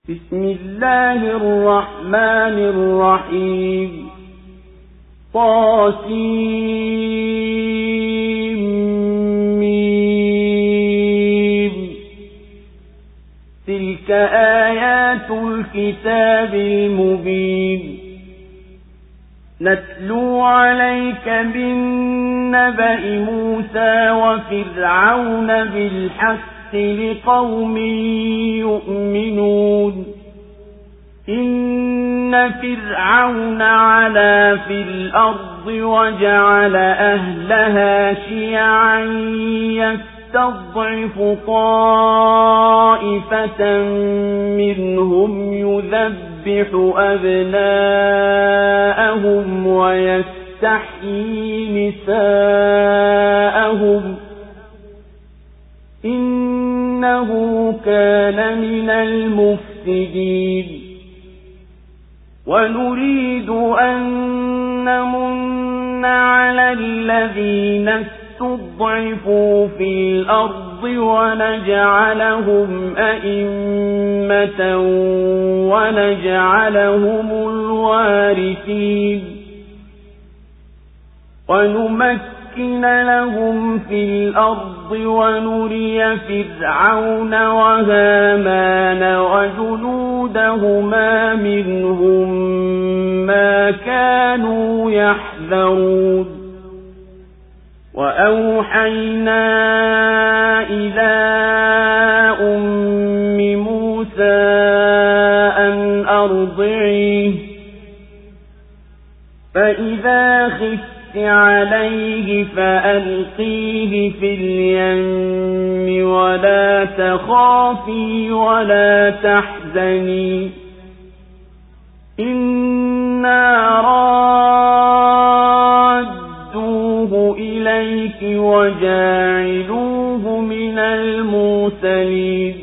بسم الله الرحمن الرحيم طاسيم تلك آيات الكتاب المبين نتلو عليك بالنبأ موسى وفرعون بالحق لقوم يؤمنون إن فرعون علا في الأرض وجعل أهلها شيعا يستضعف طائفة منهم يذبح أبناءهم ويستحيي نساءهم إنه كان من المفسدين ونريد أن نمن على الذين استضعفوا في الأرض ونجعلهم أئمة ونجعلهم الوارثين ونمكن لهم في الأرض ونري فرعون وهامان وجنودهما منهم ما كانوا يحذرون وأوحينا إلى أم موسى أن أرضعيه فإذا خفت عليه فألقيه في اليم ولا تخافي ولا تحزني إنا رادوه إليك وجاعلوه من المرسلين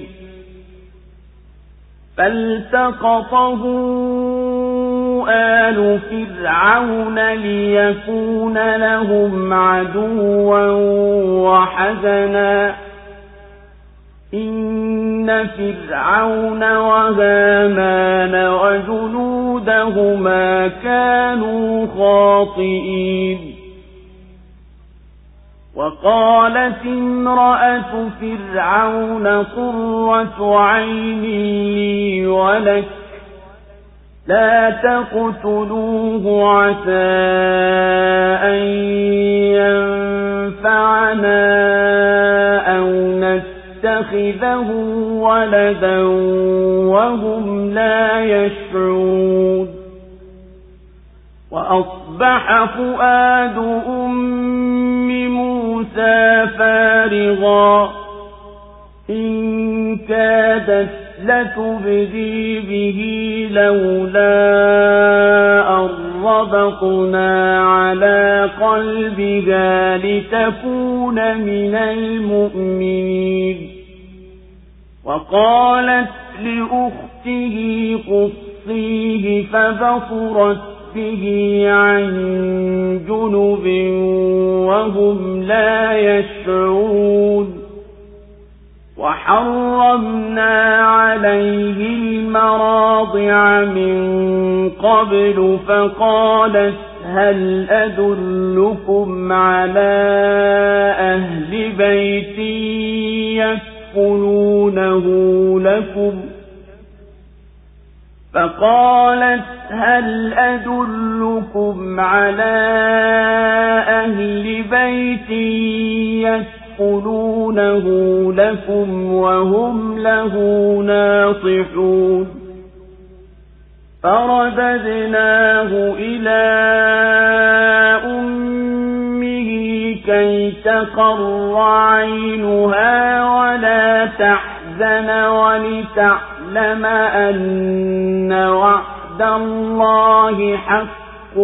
فالتقطه آل فرعون ليكون لهم عدوا وحزنا إن فرعون وهامان وجنودهما كانوا خاطئين وقالت امرأة فرعون قرة عين لي ولك لا تقتلوه عسى أن ينفعنا أو نتخذه ولدا وهم لا يشعرون وأصبح فؤاد أم موسى فارغا إن كادت لتبدي به لولا أن ربطنا على قلبها لتكون من المؤمنين وقالت لأخته قصيه فبصرت به عن جنب وهم لا يشعرون وحرمنا عليه المراضع من قبل فقالت هل أدلكم على أهل بيت يكفلونه لكم فقالت هل أدلكم على أهل بيت يكفلونه لكم وهم له ناصحون فرددناه إلى أمه كي تقر عينها ولا تحزن ولتعلم أن وعد الله حق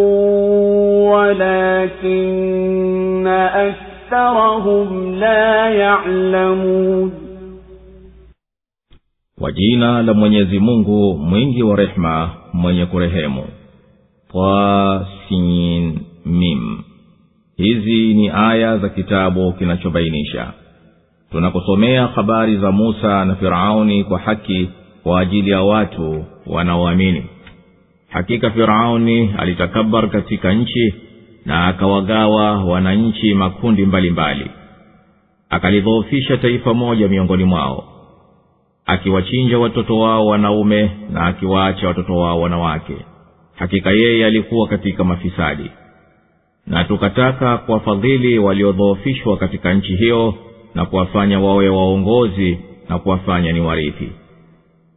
ولكن أكثرهم لا يعلمون. Kwa jina la Mwenyezi Mungu mwingi wa rehema mwenye kurehemu. Sin Mim. Hizi ni aya za kitabu kinachobainisha. Tunakusomea habari za Musa na Firauni kwa haki kwa ajili ya watu wanaoamini. Hakika Firauni alitakabar katika nchi na akawagawa wananchi makundi mbalimbali. Akalidhoofisha taifa moja miongoni mwao, akiwachinja watoto wao wanaume na akiwaacha watoto wao wanawake. Hakika yeye alikuwa katika mafisadi. Na tukataka kuwafadhili waliodhoofishwa katika nchi hiyo na kuwafanya wawe waongozi na kuwafanya ni warithi,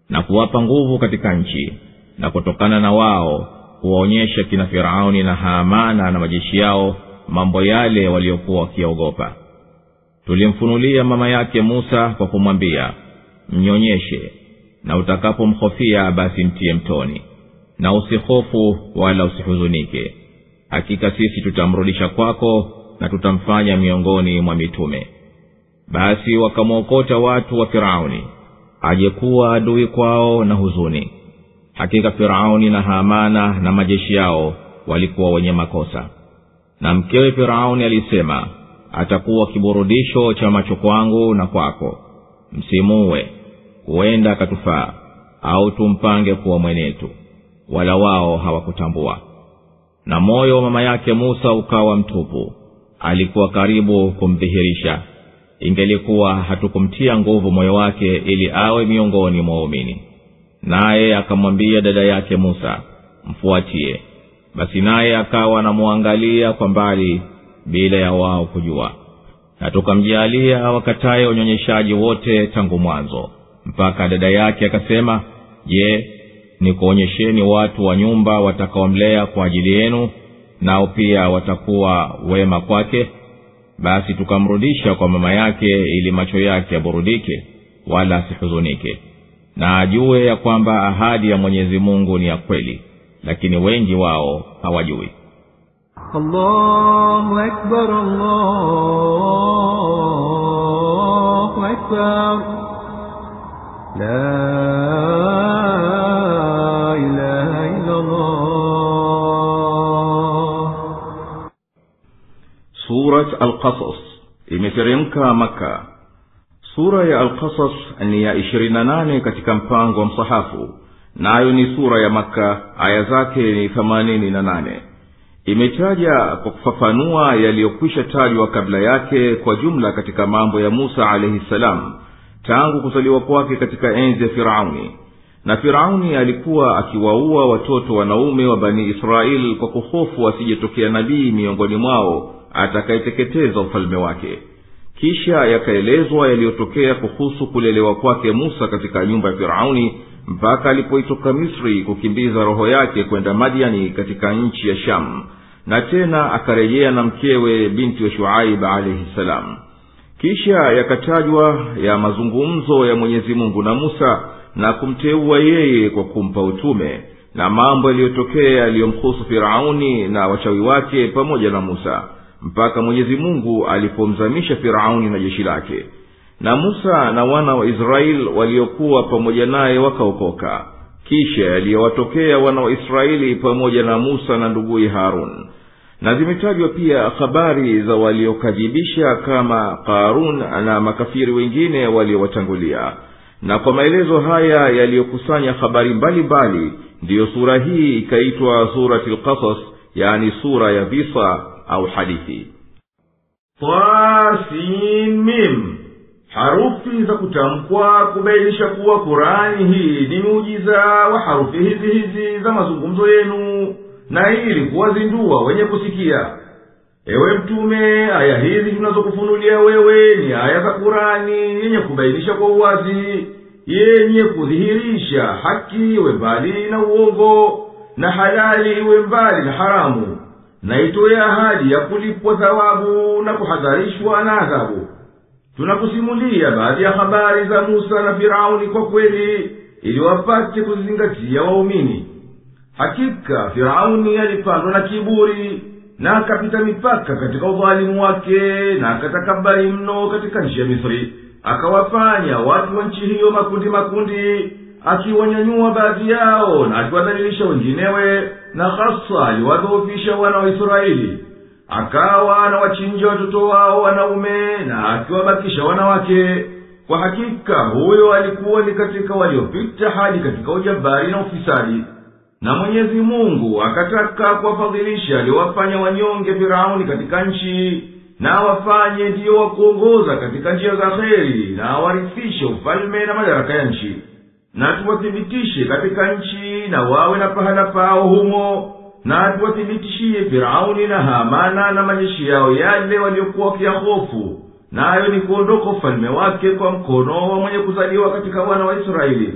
na kuwapa nguvu katika nchi, na kutokana na wao kuwaonyesha kina Firauni na Haamana na majeshi yao mambo yale waliokuwa wakiogopa. Tulimfunulia mama yake Musa kwa kumwambia, mnyonyeshe, na utakapomhofia basi mtie mtoni, na usihofu wala usihuzunike. Hakika sisi tutamrudisha kwako na tutamfanya miongoni mwa mitume. Basi wakamwokota watu wa Firauni, ajekuwa adui kwao na huzuni. Hakika Firauni na Haamana na majeshi yao walikuwa wenye makosa. Na mkewe Firauni alisema, atakuwa kiburudisho cha macho kwangu na kwako. Msimuue, huenda akatufaa, au tumpange kuwa mwenetu. Wala wao hawakutambua. Na moyo wa mama yake Musa ukawa mtupu, alikuwa karibu kumdhihirisha. Ingelikuwa hatukumtia nguvu moyo wake ili awe miongoni mwa waumini. Naye akamwambia dada yake Musa, mfuatie. Basi naye akawa anamuangalia kwa mbali bila ya wao kujua. Na tukamjalia wakataye unyonyeshaji wote tangu mwanzo, mpaka dada yake akasema, je, nikuonyesheni watu wa nyumba watakaomlea kwa ajili yenu, nao pia watakuwa wema kwake? Basi tukamrudisha kwa mama yake ili macho yake yaburudike wala asihuzunike, na ajue ya kwamba ahadi ya Mwenyezi Mungu ni ya kweli, lakini wengi wao hawajui. Allahu Akbar, Allahu Akbar, la ilaha illa Allah. Surat Al-Qasas imeteremka Maka. Sura ya Al-Qasas ni ya 28 katika mpango wa msahafu, nayo ni sura ya Maka. Aya zake ni 88. Imetaja kwa kufafanua yaliyokwisha tajwa kabla yake kwa jumla katika mambo ya Musa alayhi salam, tangu kuzaliwa kwake katika enzi ya Firauni. Na Firauni alikuwa akiwaua watoto wanaume wa Bani Israeli kwa kuhofu asijetokea nabii miongoni mwao atakayeteketeza ufalme wake. Kisha yakaelezwa yaliyotokea kuhusu kulelewa kwake Musa katika nyumba ya Firauni mpaka alipoitoka Misri kukimbiza roho yake kwenda Madiani katika nchi ya Sham, na tena akarejea na mkewe binti wa Shuaib alayhi salam. Kisha yakatajwa ya mazungumzo ya Mwenyezi Mungu na Musa na kumteua yeye kwa kumpa utume, na mambo yaliyotokea yaliyomhusu Firauni na wachawi wake pamoja na Musa, mpaka Mwenyezi Mungu alipomzamisha Firauni na jeshi lake. Na Musa na wana wa Israeli waliokuwa pamoja naye wakaokoka. Kisha yaliyowatokea wana wa Israeli pamoja na Musa na nduguye Harun. Na zimetajwa pia habari za waliokadhibisha kama Qarun na makafiri wengine waliowatangulia. Na kwa maelezo haya yaliyokusanya habari mbalimbali, ndiyo sura hii ikaitwa Suratul Qasas, yani sura ya visa au hadithi. Tasin Mim, harufi za kutamkwa kubainisha kuwa Qur'ani hii ni muujiza wa harufi hizi za mazungumzo yenu, na ili kuwazindua wenye kusikia. Ewe Mtume, aya hizi tunazokufunulia wewe ni aya za Qur'ani yenye kubainisha kwa uwazi, yenye kudhihirisha haki iwe mbali na uongo, na halali iwe mbali na haramu, na itoe ahadi ya kulipwa thawabu na kuhadharishwa na adhabu. Tunakusimulia baadhi ya habari za Musa na Firauni kwa kweli, ili wapate kuzingatia waumini. Hakika Firauni alipandwa na kiburi, na akapita mipaka katika udhalimu wake, na akatakabari mno katika nchi ya Misri. Akawafanya watu wa nchi hiyo makundi, akiwanyanyua baadhi yao na akiwadhalilisha wenginewe, na hasa aliwadhoofisha wana wa Israeli. Akawa anawachinja watoto wao wanaume na akiwabakisha wanawake. kwa hakika huyo alikuwa ni katika waliopita hadi katika ujabari na ufisadi. Na Mwenyezi Mungu akataka kuwafadhilisha aliowafanya wanyonge Firauni katika nchi, na wafanye ndiyo wakuongoza katika njia za kheri, na warithishe ufalme na madaraka ya nchi, na tuwathibitishe katika nchi na wawe na pahala pao humo, na tuwathibitishie Firauni na Hamana na majeshi yao yale waliokuwa wakiyahofu, nayo ni kuondoka ufalme wake kwa mkono wa mwenye kuzaliwa katika wana wa Israeli.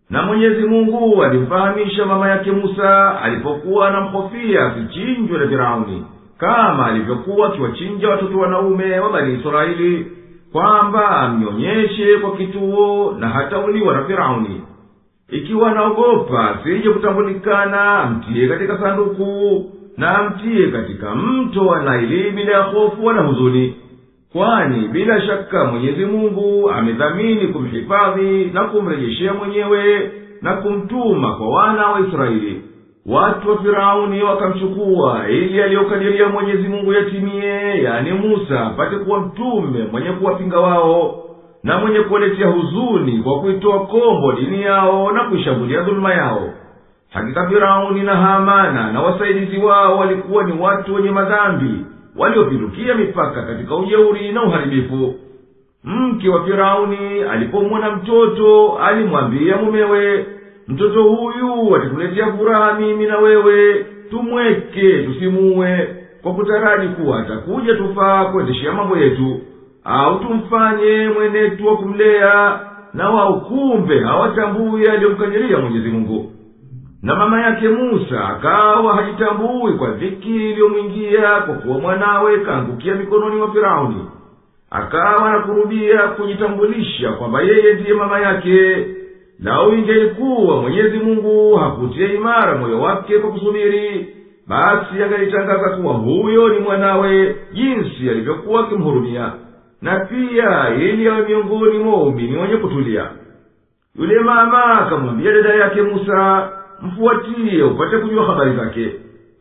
Na Mwenyezi Mungu alimfahamisha mama yake Musa alipokuwa anamhofia asichinjwe na Firauni, kama alivyokuwa akiwachinja watoto wanaume wa Bani Israeli, kwamba amnyonyeshe kwa kituo na hatauliwa na Firauni. Ikiwa naogopa asije kutambulikana, amtie katika sanduku na amtie katika mto wa Naili bila ya hofu wala huzuni, kwani bila shaka Mwenyezi Mungu amedhamini kumhifadhi na kumrejeshea mwenyewe na kumtuma kwa wana wa Israeli. Watu wa Firauni wakamchukua ili aliyokadiria Mwenyezi Mungu yatimie, yani Musa apate kuwa mtume mwenye kuwapinga wao na mwenye kuwaletea huzuni kwa kuitoa kombo dini yao na kuishambulia dhuluma yao. Hakika Firauni na Hamana na wasaidizi wao walikuwa ni watu wenye madhambi, waliopindukia mipaka katika ujeuri na uharibifu. Mke wa Firauni alipomwona mtoto alimwambia mumewe, mtoto huyu atatuletea furaha mimi na wewe, tumweke tusimuue, kwa kutaraji kuwa atakuja tufaa kuendeshea mambo yetu, au tumfanye mwenetu wa kumlea, na wao kumbe hawatambui aliyomkadiria Mwenyezi Mungu. Na mama yake Musa akawa hajitambui kwa dhiki iliyomwingia kwa kuwa mwanawe kaangukia mikononi mwa Firauni. Akawa anakurudia kujitambulisha kwamba yeye ndiye mama yake. Lau ingelikuwa Mwenyezi Mungu hakutia imara moyo wake kwa kusubiri, basi angalitangaza kuwa huyo ni mwanawe jinsi alivyokuwa akimhurumia, na pia ili awe miongoni mwa waumini wenye kutulia. Yule mama akamwambia dada yake Musa, mfuatie upate kujua habari zake.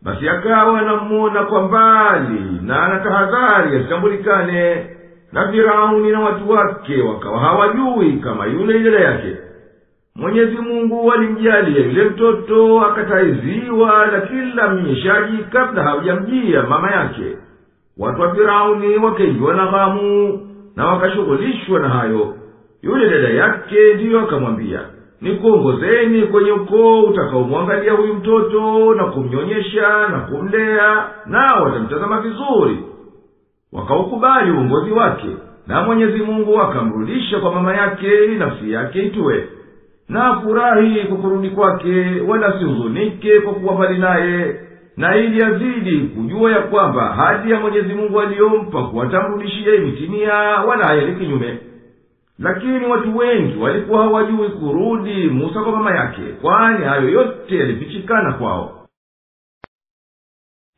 Basi akawa anamuona kwa mbali na anatahadhari asitambulikane, na Firauni na watu wake wakawa hawajui kama yule dada yake. Mwenyezi Mungu alimjalia yule mtoto akataiziwa na kila mnyeshaji kabla hawajamjia mama yake. Watu wa Firauni wakaingiwa na ghamu na wakashughulishwa na hayo. Yule dada yake ndiyo akamwambia, nikuongozeni kwenye ukoo utakaomwangalia huyu mtoto na kumnyonyesha na kumlea, na watamtazama vizuri. Wakaukubali uongozi wake, na Mwenyezi Mungu akamrudisha kwa mama yake ili nafsi yake itue, na afurahi kwa kurudi kwake, wala sihuzunike kwa kuwa mbali naye, na ili azidi kujua ya kwamba hadi ya Mwenyezi Mungu aliyompa kuwatamrudishia imetimia, wala hayaendi kinyume. Lakini watu wengi walikuwa hawajui kurudi Musa kwa mama yake, kwani hayo yote yalifichikana kwao.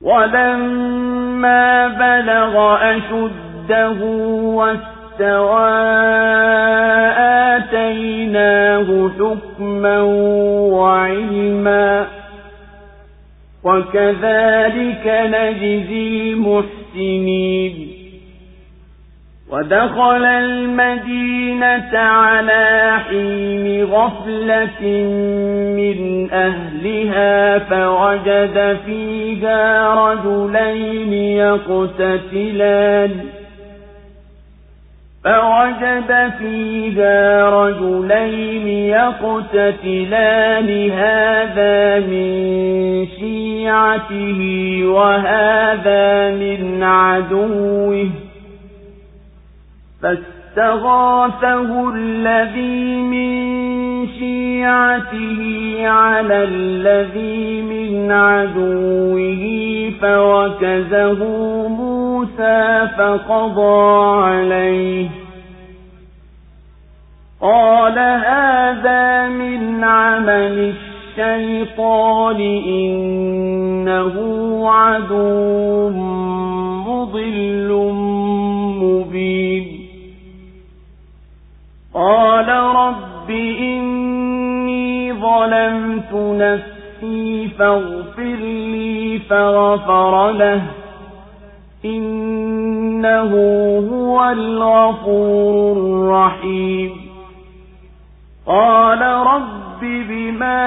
وَلَمَّا بَلَغَ أَشُدَّهُ وَاسْتَوَى آتَيْنَاهُ حُكْمًا وَعِلْمًا وَكَذَلِكَ نَجْزِي الْمُحْسِنِينَ. ودخل المدينة على حين غفلة من أهلها فوجد فيها رجلين يقتتلان هذا من شيعته وهذا من عدوه فاستغاثه الذي من شيعته على الذي من عدوه فوكزه موسى فقضى عليه قال هذا من عمل الشيطان إنه عدو مضل مبين. قال رب إني ظلمت نفسي فاغفر لي فغفر له إنه إنه هو الغفور الرحيم قال رب بما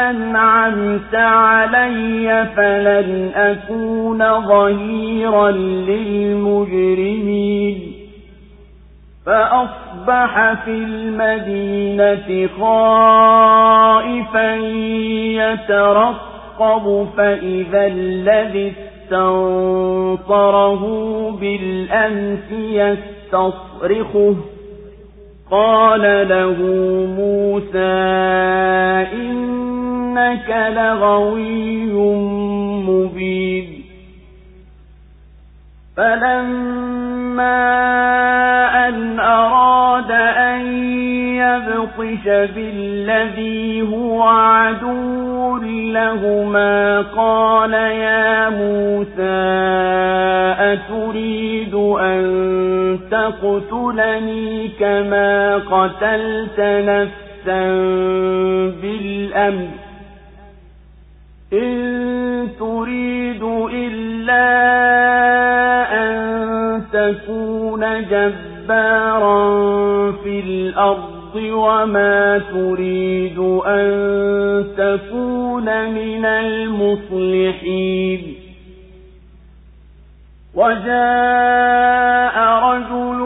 أنعمت علي فلن أكون ظهيرا للمجرمين فأصبح في المدينة خائفا يترقب فإذا الذي استنصره بالأمس يستصرخه قال له موسى إنك لغوي مبين فلما أن أراد أن يبطش بالذي هو عدو لهما قال يا موسى أتريد أن تقتلني كما قتلت نفسا بالأمر إن تريد إلا أن تكون جبارا في الأرض وما تريد أن تكون من المصلحين وجاء رجل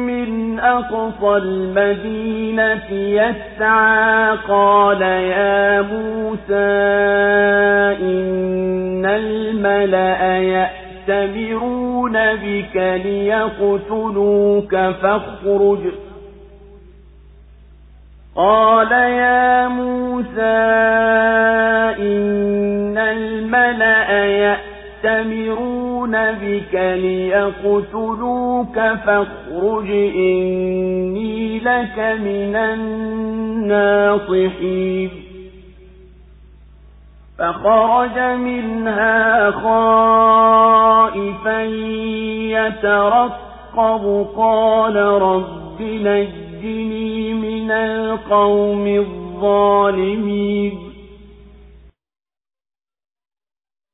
من أقصى المدينة يسعى قال يا موسى إن الملأ يأتمرون بك ليقتلوك فاخرج قال يا موسى إن الملأ يأتمرون بك ليقتلوك فاخرج إني لك من الناصحين فخرج منها خائفا يترقب قال رب نجني من القوم الظالمين.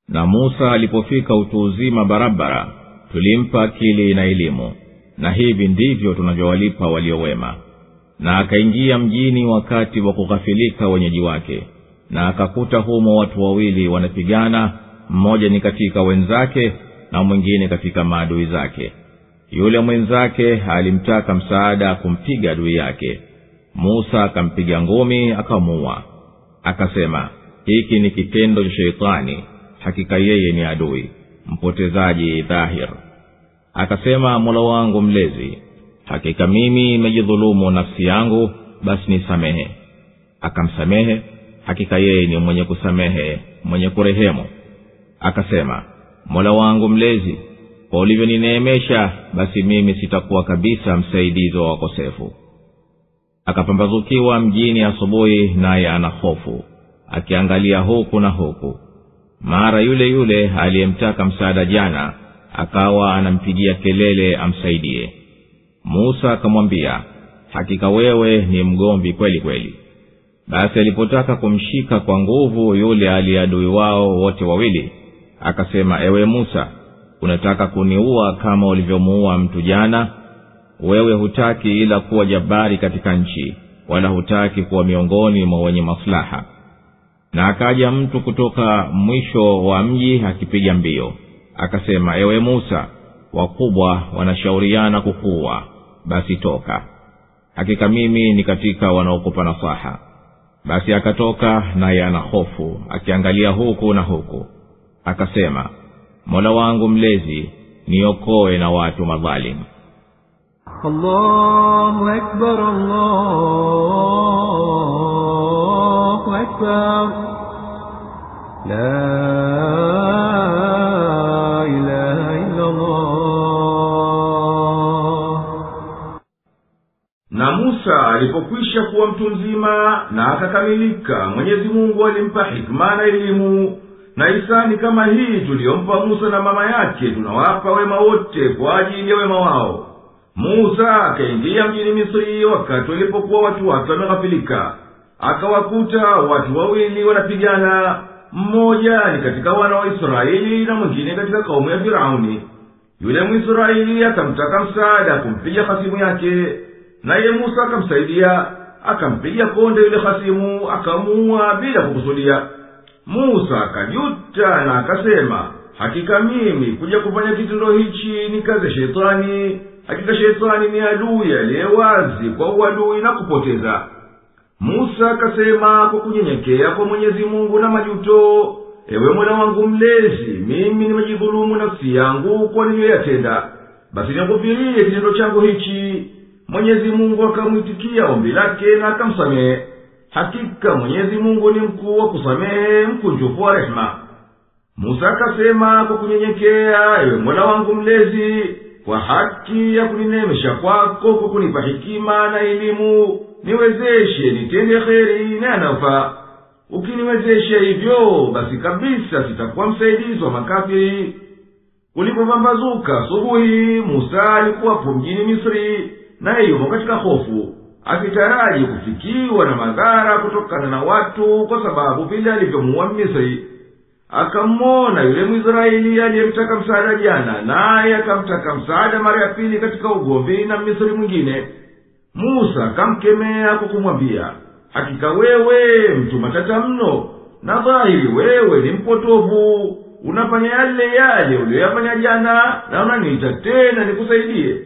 Na Musa alipofika utu uzima barabara tulimpa akili na elimu, na hivi ndivyo tunavyowalipa waliowema. Na akaingia mjini wakati wa kughafilika wenyeji wake, na akakuta humo watu wawili wanapigana, mmoja ni katika wenzake na mwingine katika maadui zake. Yule mwenzake alimtaka msaada kumpiga adui yake. Musa akampiga ngumi akamuua. Akasema, hiki ni kitendo cha Sheitani, hakika yeye ni adui mpotezaji dhahir. Akasema, Mola wangu mlezi, hakika mimi nimejidhulumu nafsi yangu, basi nisamehe. Akamsamehe, hakika yeye ni mwenye kusamehe, mwenye kurehemu. Akasema, Mola wangu mlezi, kwa ulivyonineemesha, basi mimi sitakuwa kabisa msaidizi wa wakosefu. Akapambazukiwa mjini asubuhi, naye ana hofu, akiangalia huku na huku. Mara yule yule aliyemtaka msaada jana akawa anampigia kelele amsaidie. Musa akamwambia, hakika wewe ni mgomvi kweli kweli. Basi alipotaka kumshika kwa nguvu yule aliadui wao wote wawili, akasema, ewe Musa, unataka kuniua kama ulivyomuua mtu jana? Wewe hutaki ila kuwa jabari katika nchi, wala hutaki kuwa miongoni mwa wenye maslaha. Na akaja mtu kutoka mwisho wa mji akipiga mbio, akasema, ewe Musa, wakubwa wanashauriana kukuua, basi toka. Hakika mimi ni katika wanaokupa nasaha. Basi akatoka, naye ana hofu, akiangalia huku na huku. Akasema, Mola wangu mlezi, niokoe na watu madhalimu. Allahu Akbar, Allahu Akbar, la ilaha illa Allah. Na Musa alipokwisha kuwa mtu mzima na akakamilika, Mwenyezi Mungu alimpa hikma na elimu. Na ihsani kama hii tuliyompa Musa na mama yake tunawapa wema wote kwa ajili ya wema wao. Musa akaingia mjini Misri wakati walipokuwa watu wake wameghafilika. Akawakuta watu wawili wanapigana, mmoja ni katika wana wa Israeli na mwingine katika kaumu ya Firauni. yule Mwisraeli akamtaka msaada kumpiga hasimu yake, naye Musa akamsaidia, akampiga konde yule hasimu, akamuua bila kukusudia. Musa akajuta na akasema, hakika mimi kuja kufanya kitendo hichi ni kazi ya shetani. Hakika shetani ni adui aliye wazi kwa uadui na kupoteza. Musa akasema kwa kunyenyekea kwa Mwenyezi Mungu na majuto, ewe Mola wangu mlezi, mimi nimejidhulumu nafsi yangu kwa niliyoyatenda, basi nighufirie kitendo changu hichi. Mwenyezi Mungu akamwitikia ombi lake na akamsamehe. Hakika Mwenyezi Mungu ni mkuu wa kusamehe, mkunjufu wa rehema. Musa akasema kwa kunyenyekea, ewe Mola wangu mlezi, kwa haki ya kuninemesha kwako kwa kunipa hekima na elimu, niwezeshe nitende kheri na yanayofaa. Ukiniwezeshe hivyo, basi kabisa sitakuwa msaidizi wa makafiri. Kulipopambazuka asubuhi, Musa alikuwapo mjini Misri, naye yupo katika hofu, akitaraji kufikiwa na madhara kutokana na watu kwa sababu vile alivyomuua Misri. Akamwona yule Mwisraeli aliyemtaka msaada jana, naye akamtaka msaada mara ya pili katika ugomvi na Misri mwingine. Musa akamkemea kwa kumwambia, hakika wewe mtu matata mno, na dhahiri wewe ni mpotovu, unafanya yale yale uliyoyafanya jana, na unaniita tena nikusaidie.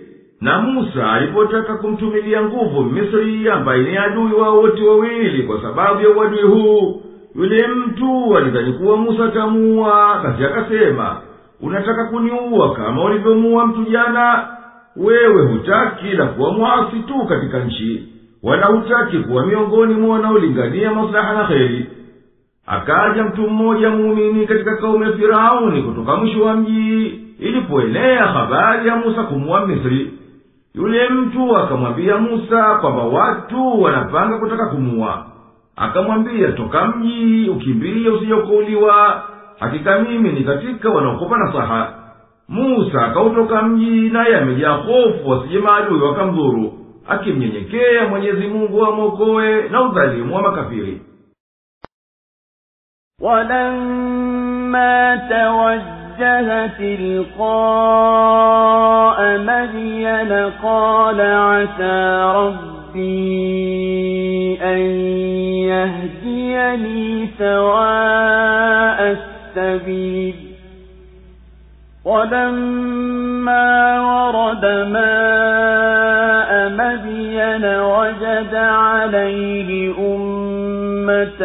Na Musa alipotaka kumtumilia nguvu Misri ambaye ni adui wao wote wawili kwa sababu ya uadui huu, yule mtu alidhani kuwa Musa atamuua, basi akasema, unataka kuniua kama ulivyomuua mtu jana? Wewe hutaki la kuwa mwasi tu katika nchi, wala hutaki kuwa miongoni mwa wanaolingania maslaha na kheri. Akaja mtu mmoja muumini katika kaumu ya Firauni kutoka mwisho wa mji, ilipoenea habari ya Musa kumuua Misri. Yule mtu akamwambia Musa kwamba watu wanapanga kutaka kumuua. Akamwambia, toka mji ukimbilie usijokauliwa, hakika mimi ni katika wanaokopa nasaha. Musa akautoka mji, naye amejaa hofu wasije maadui wakamdhuru, akimnyenyekea Mwenyezi Mungu amwokoe na udhalimu wa makafiri. وَلَمَّا تَوَجَّهَ تِلْقَاءَ مَدْيَنَ قَالَ عَسَى رَبِّي أَن يَهْدِيَنِي سَوَاءَ السَّبِيلِ. وَلَمَّا وَرَدَ مَاءَ مَدْيَنَ وَجَدَ عَلَيْهِ أُمَّةً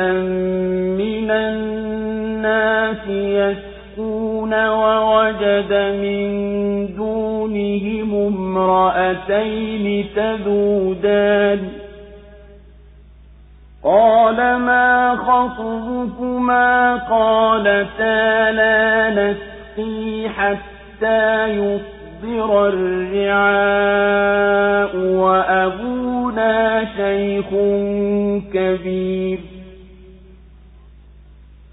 مِّنَ النَّاسِ يَسْقُونَ وَوَجَدَ مِن دُونِهِمُ امْرَأَتَيْنِ تَذُودَانِ قَالَ مَا خَطْبُكُمَا قَالَتَا لَا نَسْقِي حَتَّى يُصْدِرَ الرِّعَاءُ وَأَبُونَا شَيْخٌ كَبِيرٌ.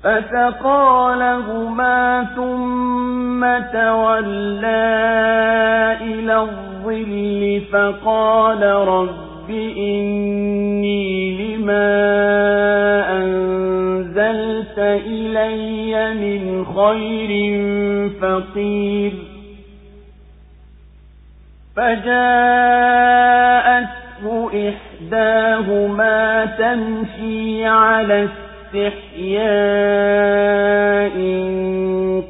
فَسَقَىٰ لَهُمَا ثُمَّ تَوَلَّىٰ إِلَى الظِّلِّ فَقَالَ رَبِّ إِنِّي لِمَا أَنزَلْتَ إِلَيَّ مِنْ خَيْرٍ فَقِيرٌ. فَجَاءَتْهُ إِحْدَاهُمَا تَمْشِي عَلَى اسْتِحْيَاءٍ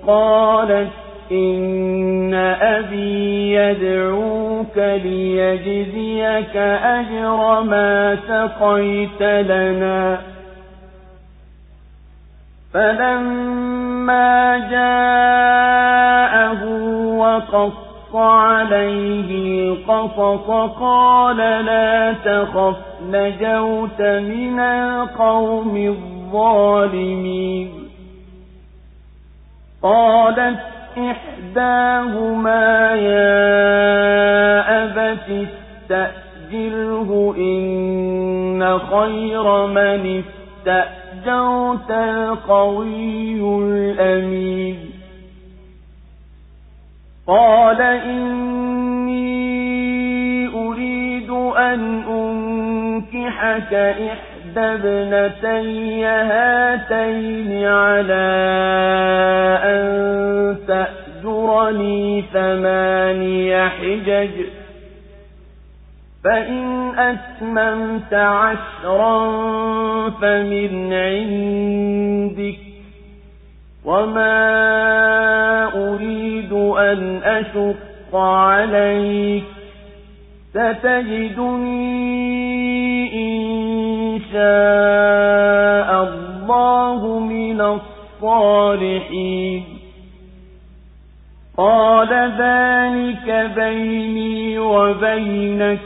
قَالَتْ إِنَّ أَبِي يَدْعُوكَ لِيَجْزِيَكَ أَجْرَ مَا سَقَيْتَ لَنَا. فَلَمَّا جَاءَهُ وَقَصَّ عَلَيْهِ الْقَصَصَ قَالَ لَا تَخَفْ نَجَوْتَ مِنَ الْقَوْمِ الظَّالِمِينَ. قَالَتْ إِحْدَاهُمَا يَا أَبَتِ اسْتَأْجِرْهُ إِنَّ خَيْرَ مَنِ اسْتَأْجَرْتَ الْقَوِيُّ الْأَمِينُ. قَالَ إِنِّي أُرِيدُ أَنْ أُنكِحَكَ إحدى ابْنَتَيَّ هَاتَيْنِ عَلَىٰ أَن تَأْجُرَنِي أجرني 8 حجج فإن أتممت 10 فمن عندك وما أريد أن أشق عليك ستجدني إن شاء الله من الصالحين قال ذلك بيني وبينك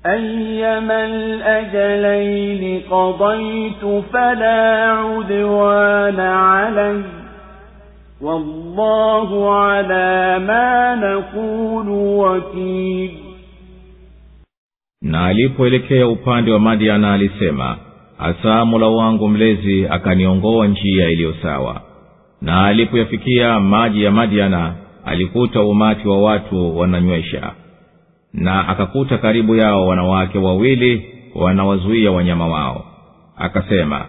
أيما الأجلين قضيت فلا عدوان علي والله على ما نقول وكيل. Na alipoelekea upande wa Madiana alisema, asa Mola wangu mlezi akaniongoa njia iliyo sawa. Na alipoyafikia maji ya Madiana alikuta umati wa watu wananywesha, na akakuta karibu yao wanawake wawili wanawazuia wanyama wao. Akasema,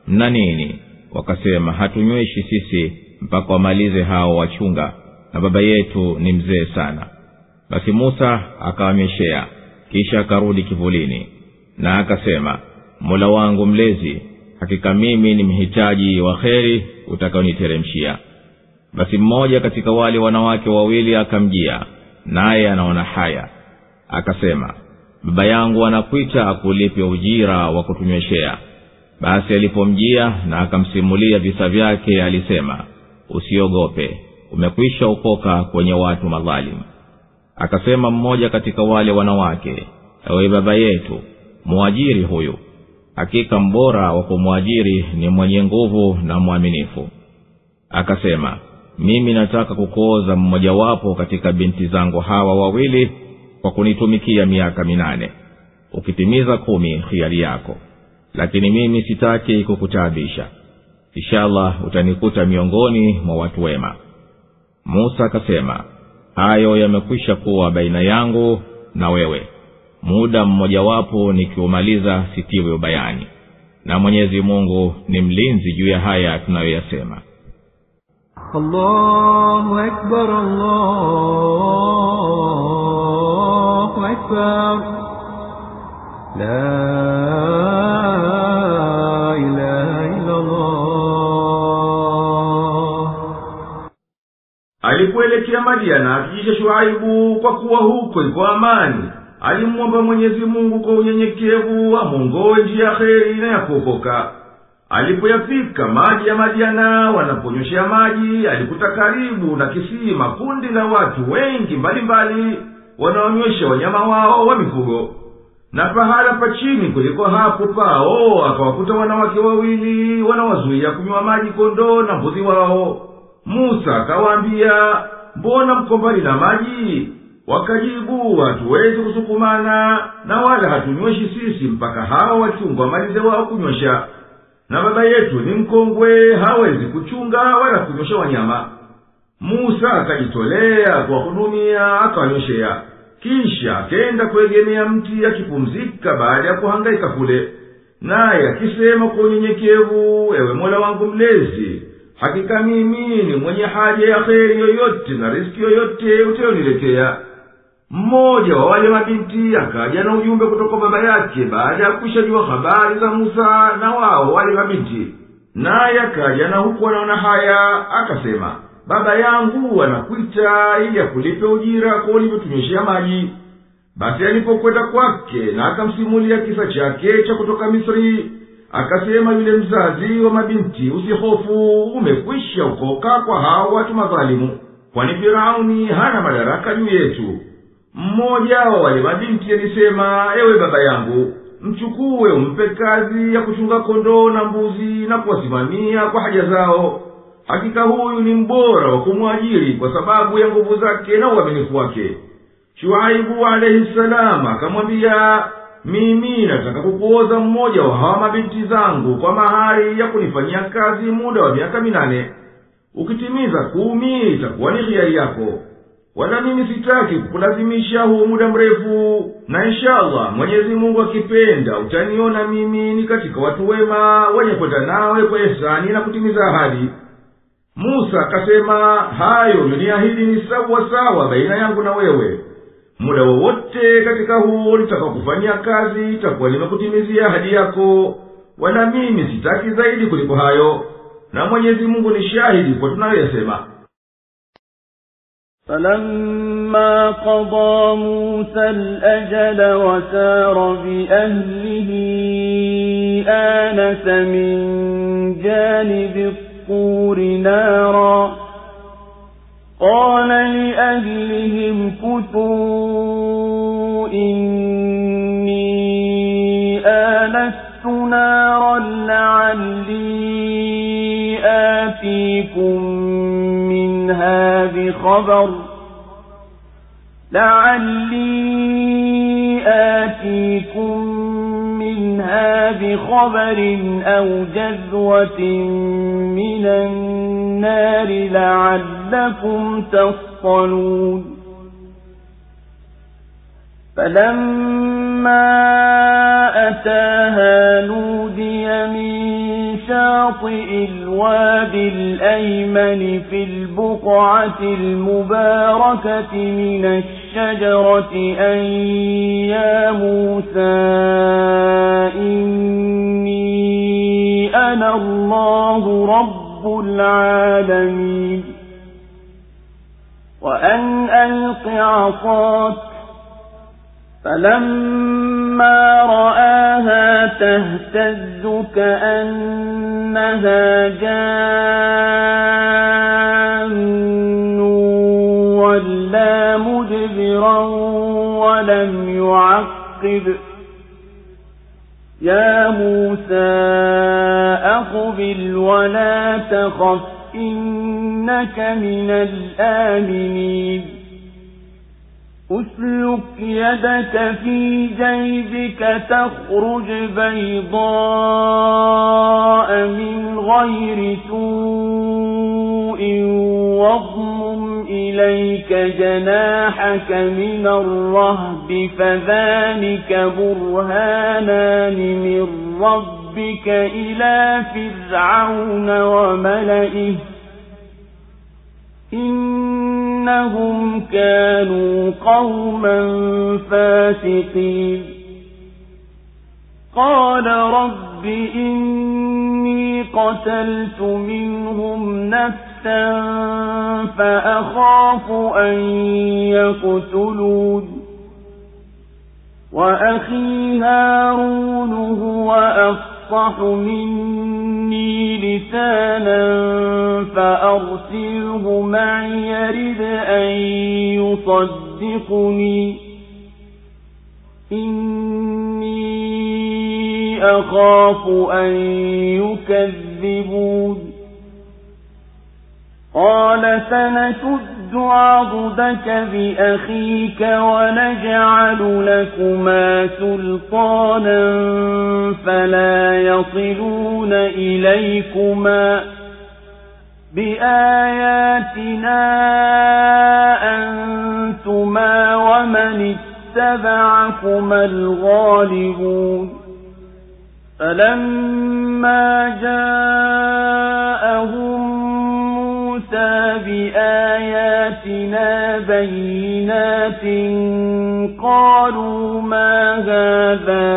mna nini? Wakasema, hatunyweshi sisi mpaka wamalize hao wachunga, na baba yetu ni mzee sana. Basi Musa akawameshea, kisha akarudi kivulini, na akasema, Mola wangu mlezi, hakika mimi ni mhitaji wa kheri utakaoniteremshia. Basi mmoja katika wale wanawake wawili akamjia, naye anaona haya. Akasema, baba yangu anakuita akulipe ujira wa kutunyweshea. Basi alipomjia na akamsimulia visa vyake alisema, usiogope, umekwisha ukoka kwenye watu madhalimu. Akasema mmoja katika wale wanawake, ewe baba yetu, muajiri huyu, hakika mbora wa kumwajiri ni mwenye nguvu na mwaminifu. Akasema, mimi nataka kukuoza mmojawapo katika binti zangu hawa wawili kwa kunitumikia miaka 8. Ukitimiza 10 khiari yako, lakini mimi sitaki kukutaabisha. Inshallah utanikuta miongoni mwa watu wema. Musa akasema, hayo yamekwisha kuwa baina yangu na wewe. Muda mmojawapo nikiumaliza sitiwe ubayani, na Mwenyezi Mungu ni mlinzi juu ya haya tunayoyasema. Allahu Akbar, Allahu Akbar, la ilaha illa Allah. Alipoelekea Madiana akijisha Shuaibu, kwa kuwa huko iko amani, alimwomba Mwenyezi Mungu kwa unyenyekevu amuongoe njia ya kheri na ya kuokoka. Alipoyafika maji ya Madiana wanaponyoshea maji, alikuta karibu na kisima kundi la watu wengi mbalimbali wanaonywesha wanyama wao wa mifugo. Na pahala pa chini kuliko hapo pao akawakuta wanawake wawili wanawazuia kunywa maji kondoo na mbuzi wao. Musa akawaambia, mbona mko mbali na maji? Wakajibu, hatuwezi kusukumana na wala hatunyweshi sisi mpaka hawa wachunga wamalize wao kunywesha, na baba yetu ni mkongwe, hawezi kuchunga wala kunywesha wanyama. Musa akajitolea kuwahudumia, akawanyweshea. Kisha akenda kuegemea mti akipumzika baada ya kuhangaika kule, naye akisema kwa unyenyekevu, ewe Mola wangu mlezi, hakika mimi ni mwenye haja ya kheri yoyote na riziki yoyote utayoniletea. Mmoja wa wale mabinti akaja na ujumbe kutoka baba yake baada ya kushajua habari za Musa na wao wale mabinti. Naye akaja na huku anaona haya, akasema, baba yangu anakuita ili akulipe ujira kwa ulivyotunyweshea maji. Basi alipokwenda kwake na akamsimulia kisa chake cha kutoka Misri, akasema yule mzazi wa mabinti, usihofu, umekwisha ukoka kwa hao watu madhalimu, kwani Firauni hana madaraka juu yetu. Mmoja wa wale mabinti alisema, ewe baba yangu, mchukue umpe kazi ya kuchunga kondoo na mbuzi na kuwasimamia kwa haja zao. Hakika huyu ni mbora wa kumwajiri kwa sababu ya nguvu zake na uaminifu wake. Shuaibu alayhi salam akamwambia, mimi nataka kukuoza mmoja wa hawa mabinti zangu kwa mahari ya kunifanyia kazi muda wa miaka 8. Ukitimiza 10 itakuwa ni hiari yako, wala mimi sitaki kukulazimisha huu muda mrefu, na inshallah Mwenyezi Mungu akipenda utaniona mimi ni katika watu wema wenye kwenda nawe kwa ihsani na kutimiza ahadi. Musa akasema, hayo mliahidi ni sawa sawa baina yangu na wewe. Muda wowote katika huo nitakapofanyia kazi itakuwa nimekutimizia ahadi yako, wala mimi sitaki zaidi kuliko hayo, na Mwenyezi Mungu ni shahidi kwa tunayoyasema. فلما قضى موسى الأجل وسار بأهله آنس من جانب الطور نارا قال لأهلهم كثوا إني آنست نارا لعلي آتيكم منها بخبر أو جذوة من النار لعلكم تصطلون فلما أتاها نودي من شاطئ الوادي الأيمن في البقعة المباركة من الشجرة أن يا موسى إني أنا الله رب العالمين وأن ألق عصاك فلما رآها تهتز كأنها جان ولا مدبرا ولم يعقب يا موسى أقبل ولا تخف إنك من الآمنين أسلك يدك في جيبك تخرج بيضاء من غير سوء واضمم إليك جناحك من الرهب فذلك برهانان من ربك إلى فرعون وملئه إنهم كانوا قوما فاسقين قال رب إني قتلت منهم نفسا فأخاف أن يقتلون وأخي هارون هو أفصح مني لسانا فأرسله معي يرد أن يصدقني إني أخاف أن يكذبون قال سنشد عضدك بأخيك ونجعل لكما سلطانا فلا يصلون إليكما بآياتنا أنتما ومن اتبعكما الغالبون فلما جاءهم موسى بآياتنا بينات قالوا ما هذا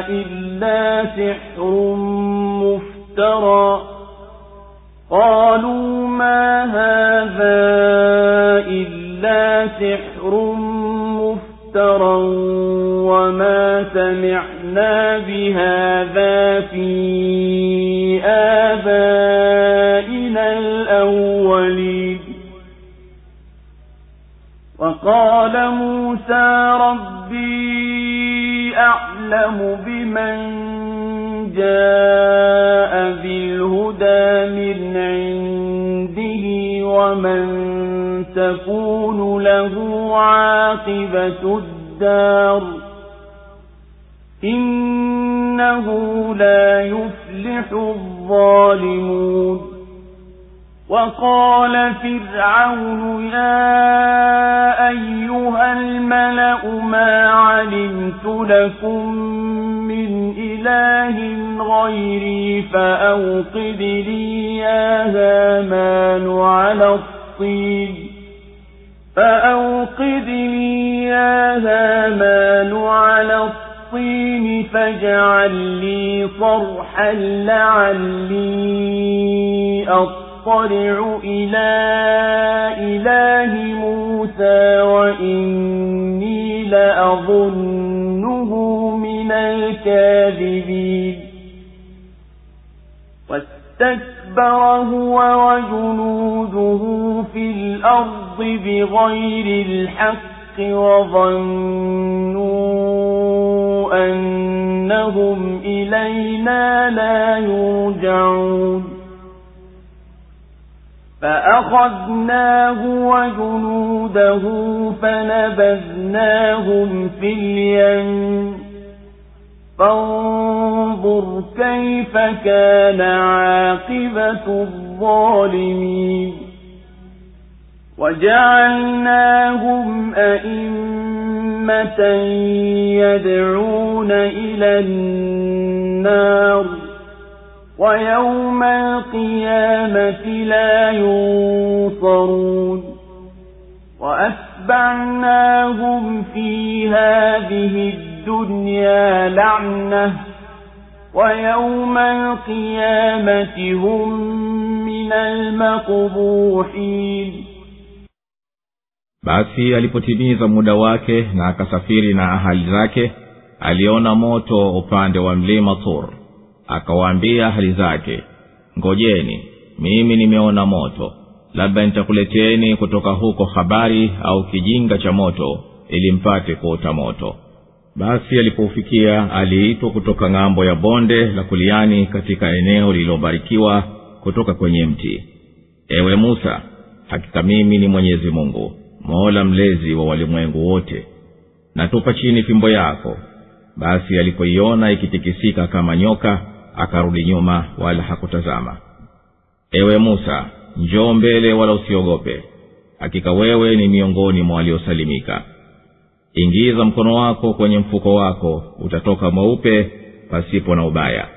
إلا سحر مفترى وما سمعنا بهذا في آبائنا الأولين وقال موسى ربي أعلم بمن جاء بالهدى من عنده ومن تكون له عاقبة الدار إنه لا يفلح الظالمون وقال فرعون يا أيها الملأ ما علمت لكم من إله غيري فأوقد لي يا هامان على الطين فاجعل لي صرحا لعلي أطلع إلى إله موسى وإني لأظنه من الكاذبين واستكبر هو وجنوده في الأرض بغير الحق وظنوا أنهم إلينا لا يرجعون فأخذناه وجنوده فنبذناهم في اليم فانظر كيف كان عاقبة الظالمين وجعلناهم أئمة يدعون إلى النار ويوم القيامة لا ينصرون وأتبعناهم في هذه الدنيا لعنة ويوم القيامة هم من المقبوحين. Basi alipotimiza muda wake na akasafiri na ahali zake, aliona moto upande wa mlima Tur. Akawaambia ahali zake, ngojeni, mimi nimeona moto, labda nitakuleteni kutoka huko habari au kijinga cha moto ili mpate kuota moto. Basi alipofikia aliitwa kutoka ng'ambo ya bonde la kuliani katika eneo lililobarikiwa kutoka kwenye mti. Ewe Musa, hakika mimi ni Mwenyezi Mungu, Mola mlezi wa walimwengu wote. Natupa chini fimbo yako. Basi alipoiona ikitikisika kama nyoka, akarudi nyuma wala hakutazama. Ewe Musa, njoo mbele wala usiogope. Hakika wewe ni miongoni mwa waliosalimika. Ingiza mkono wako kwenye mfuko wako, utatoka mweupe pasipo na ubaya.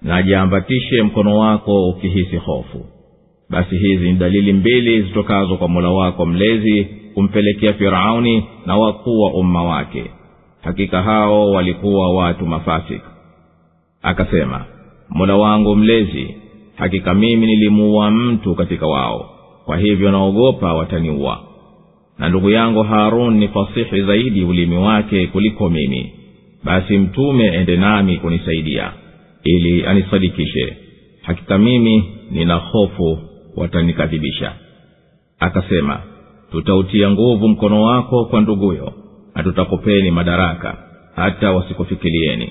Na jiambatishe mkono wako ukihisi hofu. Basi hizi ni dalili mbili zitokazo kwa Mola wako mlezi kumpelekea Firauni na wakuu wa umma wake. Hakika hao walikuwa watu mafasik. Akasema, Mola wangu mlezi, hakika mimi nilimuua mtu katika wao, kwa hivyo naogopa wataniua. Na ndugu yangu Harun ni fasihi zaidi ulimi wake kuliko mimi. Basi mtume ende nami kunisaidia ili anisadikishe. Hakika mimi nina hofu watanikadhibisha. Akasema, tutautia nguvu mkono wako kwa nduguyo, na tutakupeni madaraka hata wasikufikirieni.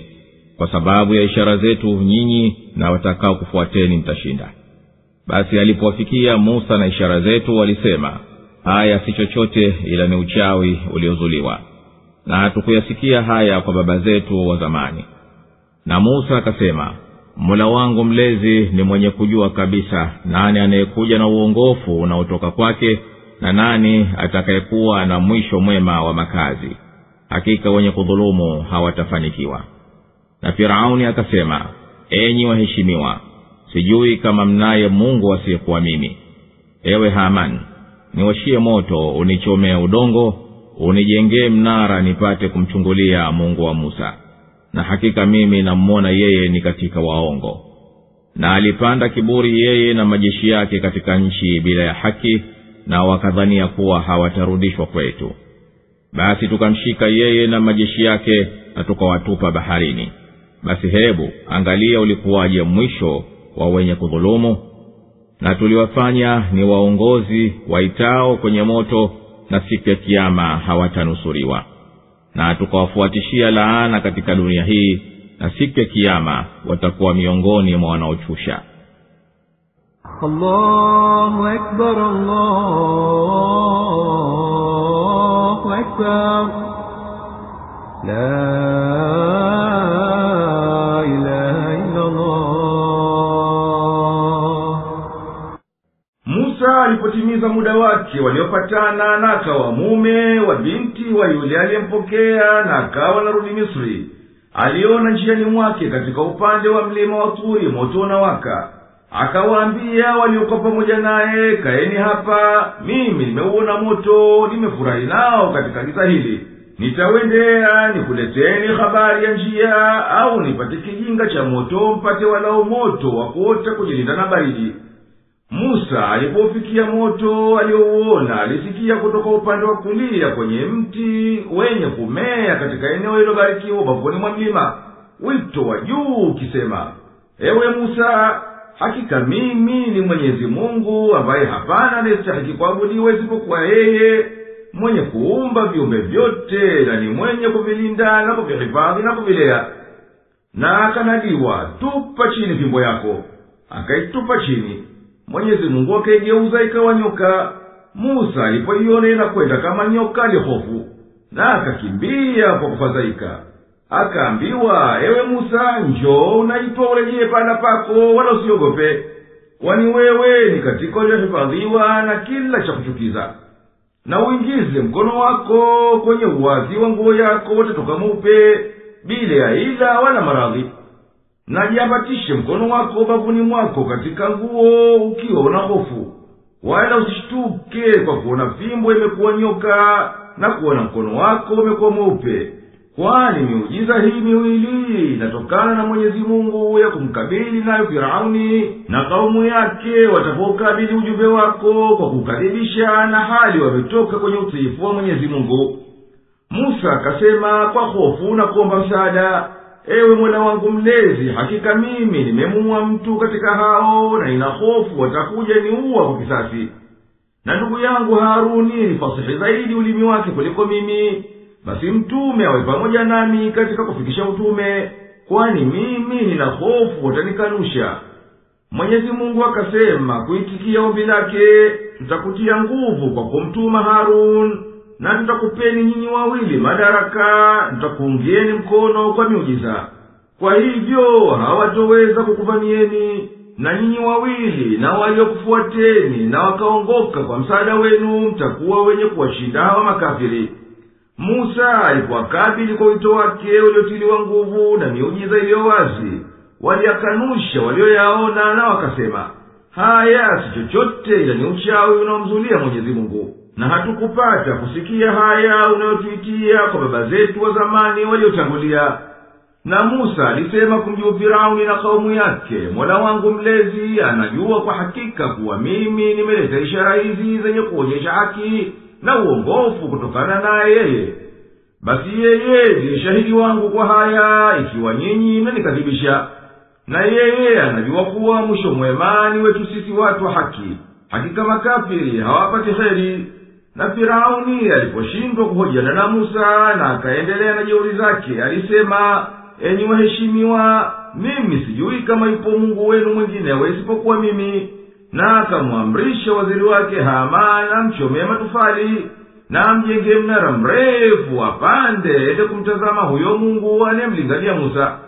Kwa sababu ya ishara zetu nyinyi na watakao kufuateni mtashinda. Basi alipowafikia Musa na ishara zetu walisema, haya si chochote ila ni uchawi uliozuliwa, na hatukuyasikia haya kwa baba zetu wa zamani. Na Musa akasema, Mola wangu mlezi ni mwenye kujua kabisa nani anayekuja na uongofu unaotoka kwake na nani atakayekuwa na mwisho mwema wa makazi. Hakika wenye kudhulumu hawatafanikiwa. Na Firauni akasema, enyi waheshimiwa, sijui kama mnaye Mungu asiyekuwa mimi. Ewe Haman, niwashie moto unichomee udongo, unijengee mnara nipate kumchungulia Mungu wa Musa. Na hakika mimi namuona yeye ni katika waongo. Na alipanda kiburi yeye na majeshi yake katika nchi bila ya haki, na wakadhania kuwa hawatarudishwa kwetu. Basi tukamshika yeye na majeshi yake na tukawatupa baharini. Basi hebu angalia ulikuwaje mwisho wa wenye kudhulumu. Na tuliwafanya ni waongozi waitao kwenye moto, na siku ya kiyama hawatanusuriwa. Na tukawafuatishia laana katika dunia hii, na siku ya kiyama watakuwa miongoni mwa wanaochusha. Allahu Akbar, Allahu Akbar, la ilaha illa Allah. Musa alipotimiza muda wake waliopatana, na akawa mume wa binti wa yule aliyempokea, na akawa narudi Misri. aliona njiani mwake katika upande wa mlima wa Turi moto unawaka. Akawaambia waliokuwa pamoja naye, kaeni hapa, mimi nimeuona moto, nimefurahi nao katika giza hili. Nitawendea nikuleteni habari ya njia, au nipate kijinga cha moto mpate walao moto wa kuota kujilinda na baridi. Musa alipofikia moto aliouona, alisikia kutoka upande wa kulia kwenye mti wenye kumea katika eneo hilo barikiwa bavuni mwa mlima wito wa juu ukisema, ewe Musa, hakika mimi ni Mwenyezi Mungu ambaye hapana anayestahili kuabudiwa isipokuwa yeye, mwenye kuumba viumbe vyote na ni mwenye kuvilinda na kuvihifadhi na kuvilea. Na akanadiwa, tupa chini fimbo yako. Akaitupa chini. Mwenyezi Mungu akaigeuza ikawa nyoka. Musa alipoiona inakwenda kama nyoka alihofu, na akakimbia kwa kufadhaika. Akaambiwa, ewe Musa, njoo unaitwa urejee pahala pako, wala usiogope, kwani wewe ni katika uliohifadhiwa na kila cha kuchukiza. Na uingize mkono wako kwenye uwazi wa nguo yako, utatoka mweupe bila ya ila wala maradhi. Na jiambatishe mkono wako bavuni mwako katika nguo ukiwa una hofu, wala usishtuke kwa kuona fimbo imekuwa nyoka na kuona mkono wako umekuwa mweupe, kwani miujiza hii miwili inatokana na Mwenyezi Mungu ya kumkabili nayo Firauni na kaumu yake watapokabili ujumbe wako kwa kukadhibisha na hali wametoka kwenye utiifu wa Mwenyezi Mungu. Musa akasema kwa hofu na kuomba msaada, ewe Mola wangu mlezi, hakika mimi nimemuua mtu katika hao na ina hofu watakuja niua kwa kisasi. Na ndugu yangu Haruni ni fasihi zaidi ulimi wake kuliko mimi, basi mtume awe pamoja nami katika kufikisha utume, kwani mimi nina hofu watanikanusha. Mwenyezi Mungu akasema kuitikia ombi lake, tutakutia nguvu kwa kumtuma Harun, na tutakupeni nyinyi wawili madaraka, tutakuungieni mkono kwa miujiza. Kwa hivyo hawatoweza kukuvamieni, na nyinyi wawili na waliokufuateni na wakaongoka kwa msaada wenu mtakuwa wenye kuwashinda hawa makafiri. Musa alipowakabili kwa wito wake uliotiliwa nguvu na miujiza iliyo wazi, waliakanusha walioyaona na wakasema, haya si chochote ila ni uchawi unaomzulia Mwenyezi Mungu, na hatukupata kusikia haya unayotuitia kwa baba zetu wa zamani waliotangulia. Na Musa alisema kumjibu Firauni na kaumu yake, Mola wangu mlezi anajua kwa hakika kuwa mimi nimeleta ishara hizi zenye kuonyesha haki na uongofu kutokana naye yeye. Basi yeye ndiye shahidi wangu kwa haya, ikiwa nyinyi mmenikadhibisha. Na yeye anajua kuwa mwisho mwema ni wetu sisi watu wa haki. Hakika makafiri hawapati kheri. Na Firauni aliposhindwa kuhojiana na Musa na akaendelea na jeuri zake, alisema, enyi waheshimiwa, mimi sijui kama yupo Mungu wenu mwinginewe isipokuwa mimi. Na akamwamrisha waziri wake Haman amchomee matofali na amjenge mnara mrefu apande ende kumtazama huyo Mungu anayemlingania Musa.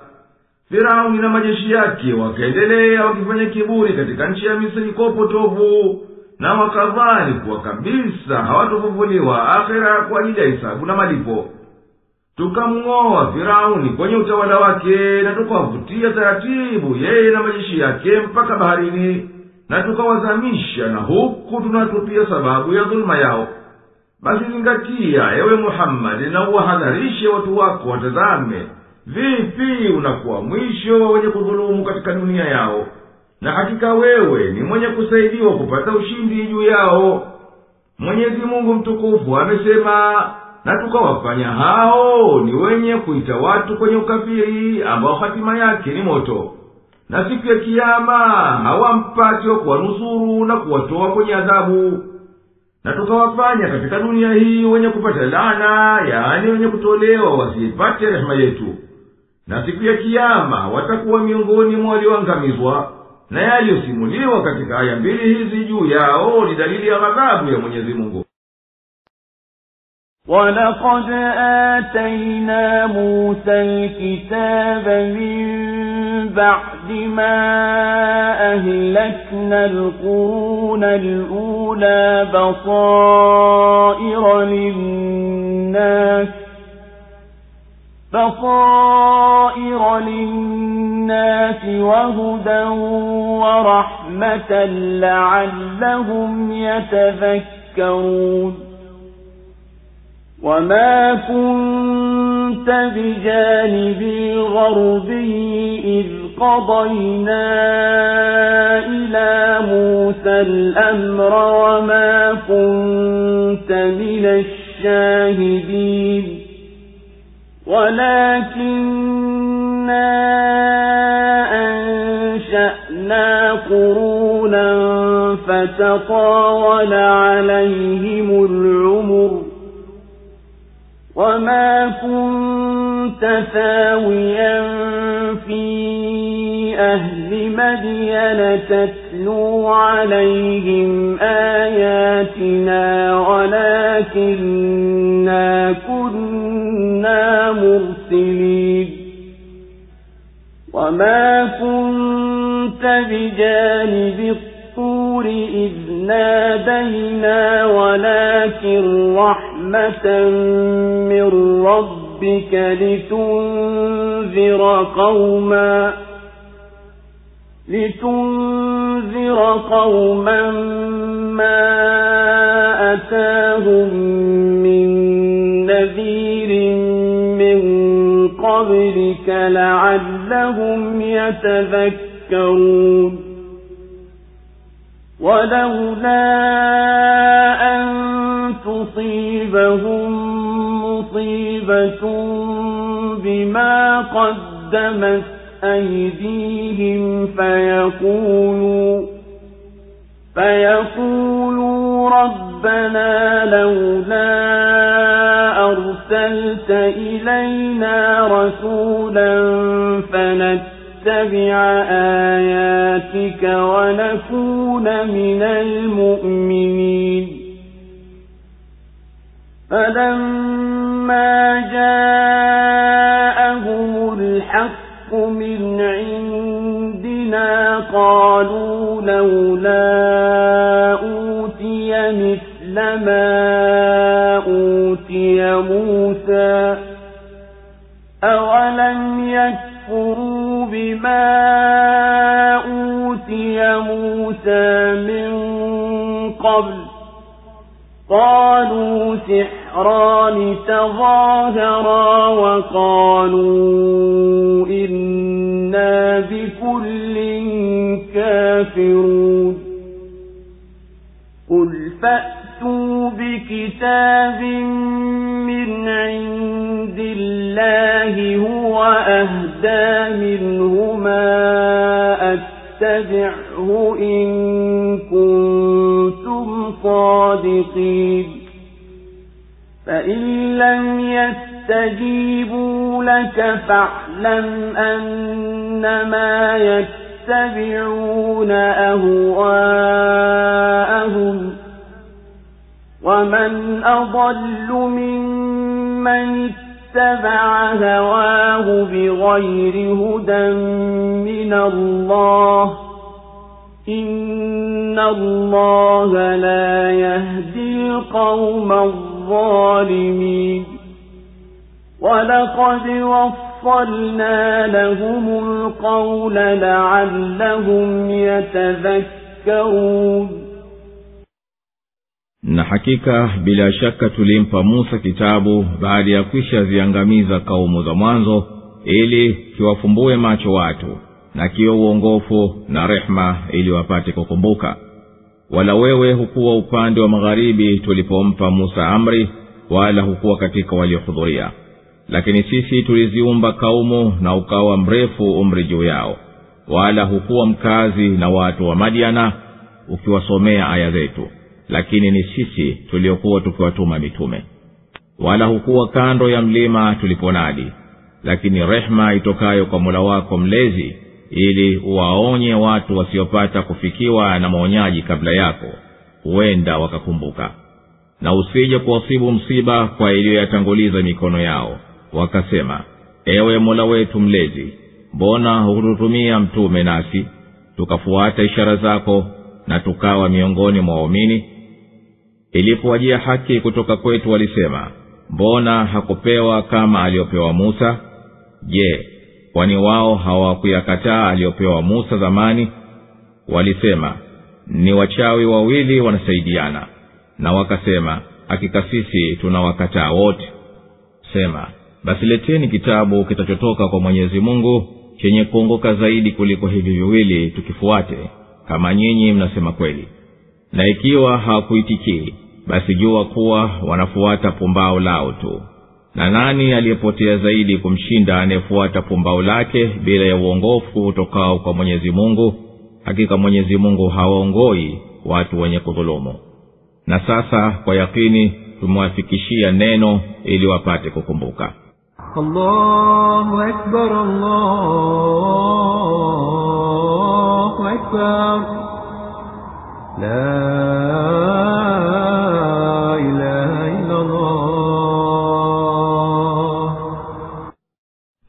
Firauni na majeshi yake wakaendelea wakifanya kiburi katika nchi ya Misri kwa upotovu, na wakadhani kuwa kabisa hawatofufuliwa akhera kwa ajili ya hisabu na malipo. Tukamng'oa Firauni kwenye utawala wake na tukawavutia taratibu yeye na majeshi yake mpaka baharini, na tukawazamisha, na huku tunatupia sababu ya dhuluma yao. Basi zingatia ewe Muhammad, na uwahadharishe watu wako watazame vipi unakuwa mwisho wa wenye kudhulumu katika dunia yao, na hakika wewe ni mwenye kusaidiwa kupata ushindi juu yao. Mwenyezi Mungu mtukufu amesema, na tukawafanya hao ni wenye kuita watu kwenye ukafiri ambao hatima yake ni moto, na siku ya kiyama hawampati wa kuwanusuru na kuwatoa kwenye adhabu. Na tukawafanya katika dunia hii wenye kupata laana, yaani wenye kutolewa wasipate rehema yetu, na siku ya kiyama watakuwa miongoni mwa walioangamizwa. Na yaliyosimuliwa katika aya mbili hizi juu yao ni dalili ya ghadhabu ya Mwenyezi Mungu. وَلَقَدْ آتَيْنَا مُوسَى الْكِتَابَ مِنْ بَعْدِ مَا أَهْلَكْنَا الْقُرُونَ الْأُولَى بَصَائِرَ لِلنَّاسِ بصائر للناس وهدى ورحمة لعلهم يتذكرون وما كنت بجانب الغربي إذ قضينا إلى موسى الأمر وما كنت من الشاهدين ولكننا أنشأنا قرونا فتطاول عليهم العمر وما كنت ثاويا في أهل مدين تتلو عليهم آياتنا ولكننا كنا مرسلين وما كنت بجانب الطور إذ نادينا ولكن رحمة من ربك لتنذر قوما ما أتاهم من نذير من قبلك لعلهم يتذكرون ولولا أن تصيبهم مصيبة بما قدمت أيديهم فيقولوا ربنا لولا أرسلت إلينا رسولا فنتبع آياتك ونكون من المؤمنين فلما جاءهم الحق من عندنا قالوا لولا أوتي مثل ما أوتي موسى أولم يكفروا بما أوتي موسى من قبل قالوا سحران تظاهرا وقالوا إنا بكل كافرون قل فأتوا بكتاب من عند الله هو أهدى منهما أتبعه إن كنتم صادقين فإن لم يستجيبوا لك فاعلم أنما يتبعون أهواءهم ومن أضل ممن اتبع هواه بغير هدى من الله إن الله لا يهدي القوم الظالمين ولقد وصلنا لهم القول لعلهم يتذكرون na hakika bila shaka tulimpa Musa kitabu baada ya kwisha ziangamiza kaumu za mwanzo ili kiwafumbue macho watu na kiwe uongofu na rehma ili wapate kukumbuka. Wala wewe hukuwa upande wa magharibi tulipompa Musa amri, wala hukuwa katika waliohudhuria, lakini sisi tuliziumba kaumu na ukawa mrefu umri juu yao. Wala hukuwa mkazi na watu wa Madiana ukiwasomea aya zetu, lakini ni sisi tuliokuwa tukiwatuma mitume. Wala hukuwa kando ya mlima tuliponadi, lakini rehma itokayo kwa Mola wako mlezi ili uwaonye watu wasiopata kufikiwa na maonyaji kabla yako, huenda wakakumbuka. Na usije kuwasibu msiba kwa iliyoyatanguliza mikono yao, wakasema, ewe Mola wetu mlezi, mbona hukututumia mtume nasi tukafuata ishara zako na tukawa miongoni mwa waumini? Ilipowajia haki kutoka kwetu walisema, mbona hakupewa kama aliyopewa Musa? Je, kwani wao hawakuyakataa aliyopewa Musa zamani? Walisema, ni wachawi wawili wanasaidiana. Na wakasema, hakika sisi tunawakataa wote. Sema, basi leteni kitabu kitachotoka kwa Mwenyezi Mungu chenye kuongoka zaidi kuliko hivi viwili tukifuate, kama nyinyi mnasema kweli. Na ikiwa hawakuitikii, basi jua kuwa wanafuata pumbao lao tu. Na nani aliyepotea zaidi kumshinda anayefuata pumbao lake bila ya uongofu utokao kwa Mwenyezi Mungu? Hakika Mwenyezi Mungu hawaongoi watu wenye kudhulumu. Na sasa kwa yakini tumewafikishia neno ili wapate kukumbuka. Allahu Akbar, Allahu Akbar. La ilaha illa Allah.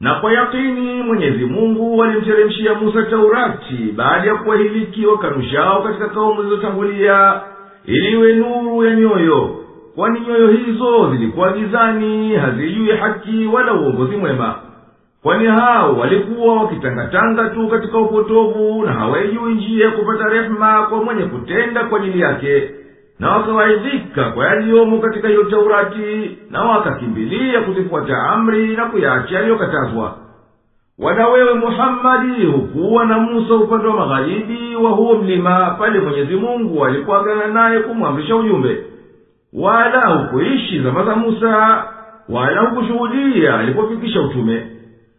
Na kwa yakini Mwenyezi Mungu alimteremshia Musa Taurati baada ya kuwahiliki wakanushao katika kaumu zilizotangulia, ili iwe nuru ya nyoyo, kwani nyoyo hizo zilikuwa gizani, hazijui haki wala uongozi mwema. Kwani hao walikuwa wakitangatanga tu katika upotovu, na hawajui njia ya kupata rehema kwa mwenye kutenda kwa ajili yake, na wakawaidhika kwa yaliyomo katika hiyo Taurati, na wakakimbilia kuzifuata amri na kuyaacha yaliyokatazwa. Wala wewe Muhammadi hukuwa na Musa upande wa magharibi wa huo mlima pale Mwenyezi Mungu alikuagana naye kumwamrisha ujumbe, wala hukuishi zama za Musa, wala hukushuhudia alipofikisha utume.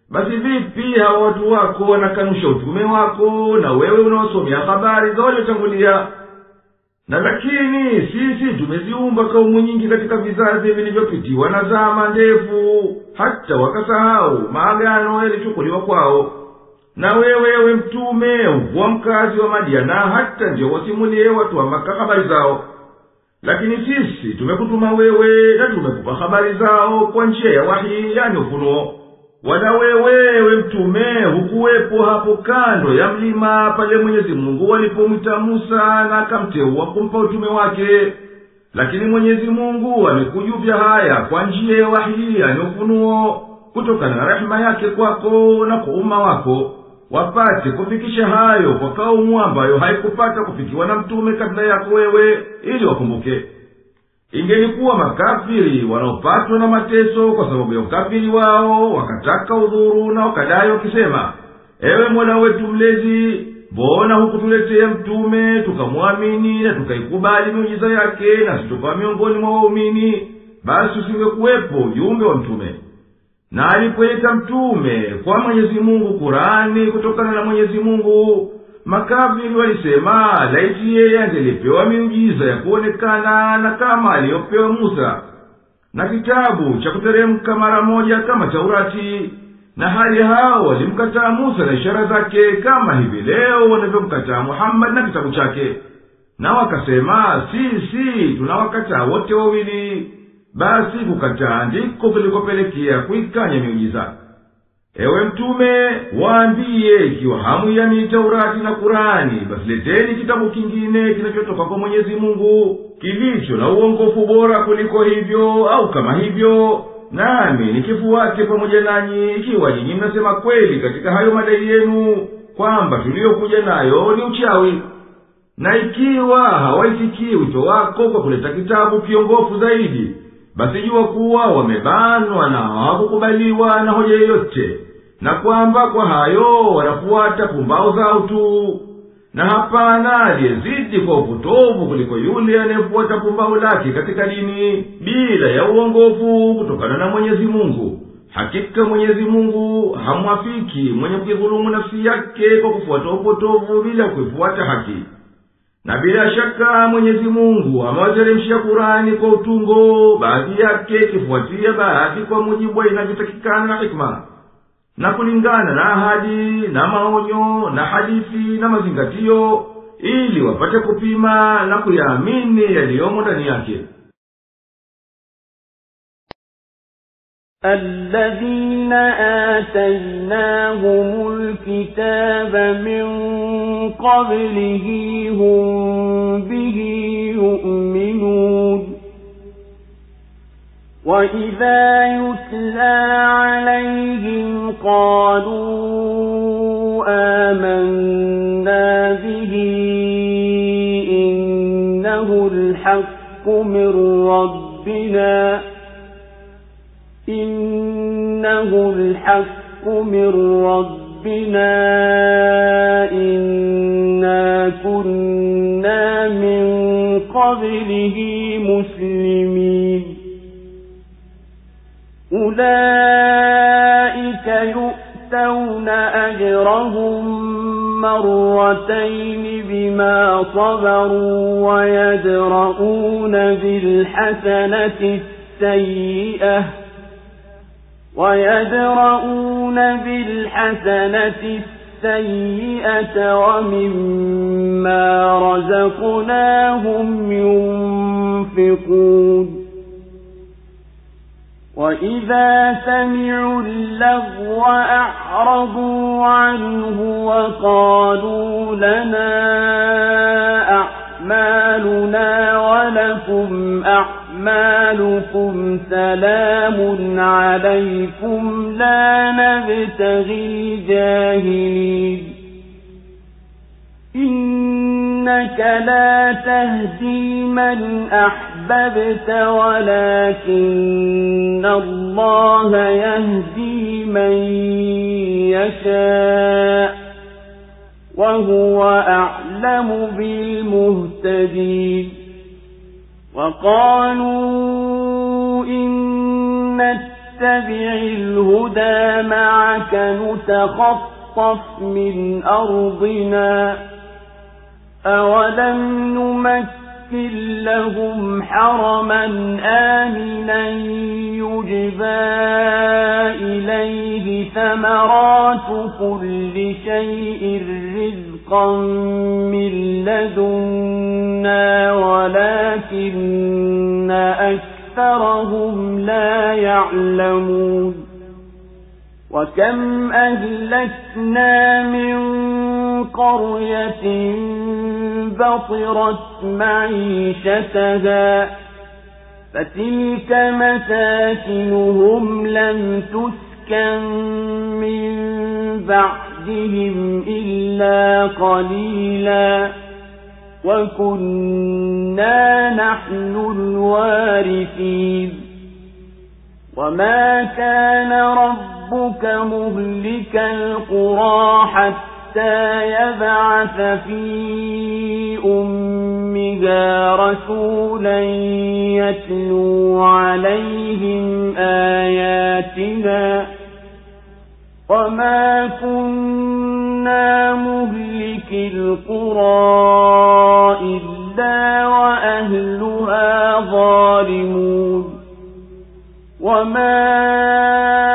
Basi vipi hawa watu wako wanakanusha utume wako, na wewe unawasomea habari za waliotangulia? Na lakini sisi tumeziumba kaumu nyingi katika vizazi vilivyopitiwa na zama ndefu, hata wakasahau maagano yalichukuliwa kwao. Na wewe mtume ukuwa mkazi wa Madiana, hata ndio wasimulie watu wa Maka habari zao. Lakini sisi tumekutuma wewe na tumekupa habari zao kwa njia ya wahi, yani ufunuo. Wala wewe mtume hukuwepo hapo kando ya mlima pale Mwenyezi Mungu alipomwita Musa na akamteua kumpa utume wake. Lakini Mwenyezi Mungu amekujuvya haya kwa njia ya wahi, yani ufunuo, kutokana na rehema yake kwako na kwa umma wako, wapate kufikisha hayo kwa kaumu ambayo haikupata kufikiwa na mtume kabla yako wewe, ili wakumbuke. Ingelikuwa makafiri wanaopatwa na mateso kwa sababu ya ukafiri wao, wakataka udhuru na wakadai wakisema, ewe Mola wetu mlezi, mbona hukutuletea mtume tukamwamini na tukaikubali miujiza yake, na situkawa miongoni mwa waumini? Basi usingekuwepo ujumbe wa mtume. Na alipoleta mtume kwa Mwenyezi Mungu Kurani kutokana na Mwenyezi Mungu, makafiri walisema, laiti yeye angelipewa miujiza ya kuonekana na kama aliyopewa Musa, na kitabu cha kuteremka mara moja kama Taurati. Na hali hao walimkataa Musa na ishara zake, kama hivi leo wanavyomkataa Muhammad na kitabu chake. Na wakasema, sisi tunawakataa wote wawili. Basi kukataa ndiko kulikopelekea kuikanya miujiza. Ewe mtume, waambie, ikiwa hamuiamini Taurati na Kurani, basi leteni kitabu kingine kinachotoka kwa Mwenyezi Mungu, kilicho na uongofu bora kuliko hivyo au kama hivyo, nami nikifuate pamoja nanyi, ikiwa nyinyi mnasema kweli katika hayo madai yenu kwamba tuliyokuja nayo ni uchawi. Na ikiwa hawaisikii wito wako kwa kuleta kitabu kiongofu zaidi, basi jua kuwa wamebanwa na hawakukubaliwa na hoja yoyote, na kwamba kwa hayo wanafuata pumbao zao tu. Na hapana aliyezidi kwa upotovu kuliko yule anayefuata pumbao lake katika dini bila ya uongofu kutokana na Mwenyezi Mungu. Hakika Mwenyezi Mungu hamwafiki mwenye kudhulumu nafsi yake kwa kufuata upotovu bila kuifuata haki. Na bila shaka Mwenyezi Mungu amewateremshia Kurani kwa utungo, baadhi yake kifuatia baadhi kwa mujibu wa inavyotakikana na hikma, na kulingana na ahadi na maonyo na hadithi na mazingatio, ili wapate kupima na kuyaamini yaliyomo ndani yake. الذين آتيناهم الكتاب من قبله هم به يؤمنون وإذا يتلى عليهم قالوا آمنا به إنه الحق من ربنا إنا كنا من قبله مسلمين أولئك يؤتون أجرهم مرتين بما صبروا ويدرؤون بالحسنة السيئة ومما رزقناهم ينفقون وإذا سمعوا اللغو أعرضوا عنه وقالوا لنا أعمالنا ولكم أعمالكم سلام عليكم لا نبتغي الجاهلين إنك لا تهدي من أحببت ولكن الله يهدي من يشاء وهو أعلم بالمهتدين وقالوا إن نتبع الهدى معك نتخطف من أرضنا أولم نمكن لهم حرما آمنا يجبى إليه ثمرات كل شيء رزقا من لدنا ولكن أكثرهم لا يعلمون وكم أهلكنا من قرية بطرت معيشتها فتلك مساكنهم لم تسكن من بعدهم إلا قليلا وكنا نحن الوارثين وما كان ربك مهلك القرى حتى يبعث في أمها رسولا يتلو عليهم آياتنا وما كنا مهلك القرى إلا وأهلها ظالمون وما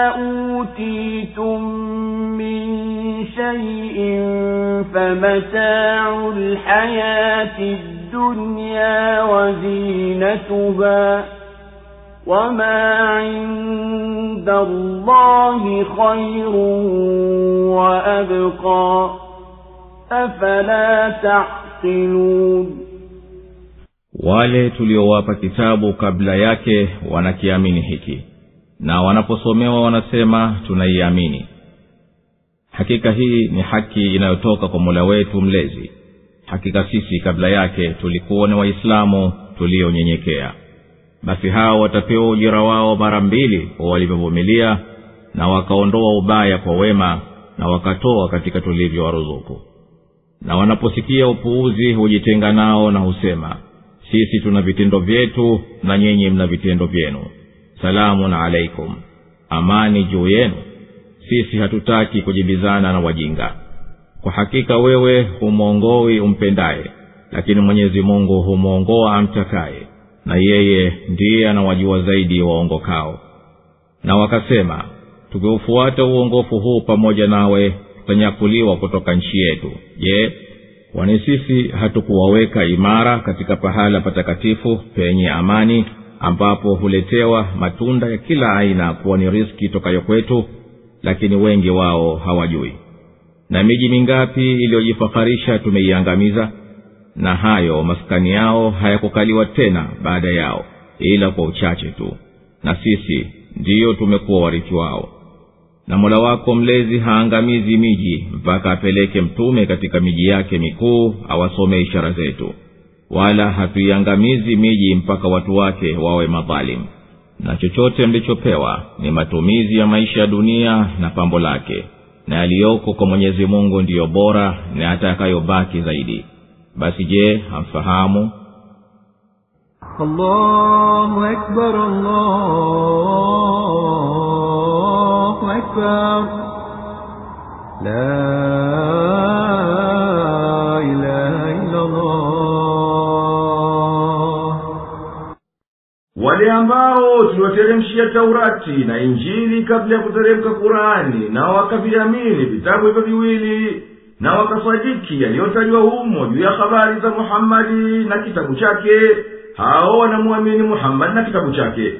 أوتيتم من شيء فمتاع الحياة الدنيا وزينتها وما عند الله خير وأبقى أفلا تعقلون wale tuliowapa kitabu kabla yake wanakiamini hiki na wanaposomewa wanasema tunaiamini. Hakika hii ni haki inayotoka kwa Mola wetu mlezi. Hakika sisi kabla yake tulikuwa ni Waislamu tulionyenyekea. Basi hao watapewa ujira wao mara mbili kwa walivyovumilia na wakaondoa ubaya kwa wema na wakatoa katika tulivyowaruzuku. Na wanaposikia upuuzi hujitenga nao na husema, sisi tuna vitendo vyetu na nyinyi mna vitendo vyenu. Salamun alaikum, amani juu yenu. Sisi hatutaki kujibizana na wajinga. Kwa hakika wewe humuongoi umpendaye, lakini Mwenyezi Mungu humuongoa amtakaye, na yeye ndiye anawajua zaidi waongokao. Na wakasema, tukiufuata uongofu huu pamoja nawe tutanyakuliwa kutoka nchi yetu. Je, kwani sisi hatukuwaweka imara katika pahala patakatifu penye amani, ambapo huletewa matunda ya kila aina kuwa ni riziki tokayo kwetu? Lakini wengi wao hawajui. Na miji mingapi iliyojifakharisha tumeiangamiza, na hayo maskani yao hayakukaliwa tena baada yao ila kwa uchache tu. na sisi ndiyo tumekuwa warithi wao. Na Mola wako mlezi haangamizi miji mpaka apeleke mtume katika miji yake mikuu awasomee ishara zetu, wala hatuiangamizi miji mpaka watu wake wawe madhalimu. Na chochote mlichopewa ni matumizi ya maisha ya dunia na pambo lake, na yaliyoko kwa Mwenyezi Mungu ndiyo bora na atakayobaki zaidi. Basi je, hamfahamu? Allahu Akbar, Allahu Akbar. La ilaha illa Allah. Wale ambao tuliwateremshia Taurati na Injili kabla ya kuteremka Qur'ani, na wakaviamini vitabu hivyo viwili, na wakasadiki yaliyotajwa humo juu ya habari za Muhammadi na kitabu chake, hao wanamuamini Muhammad na kitabu chake.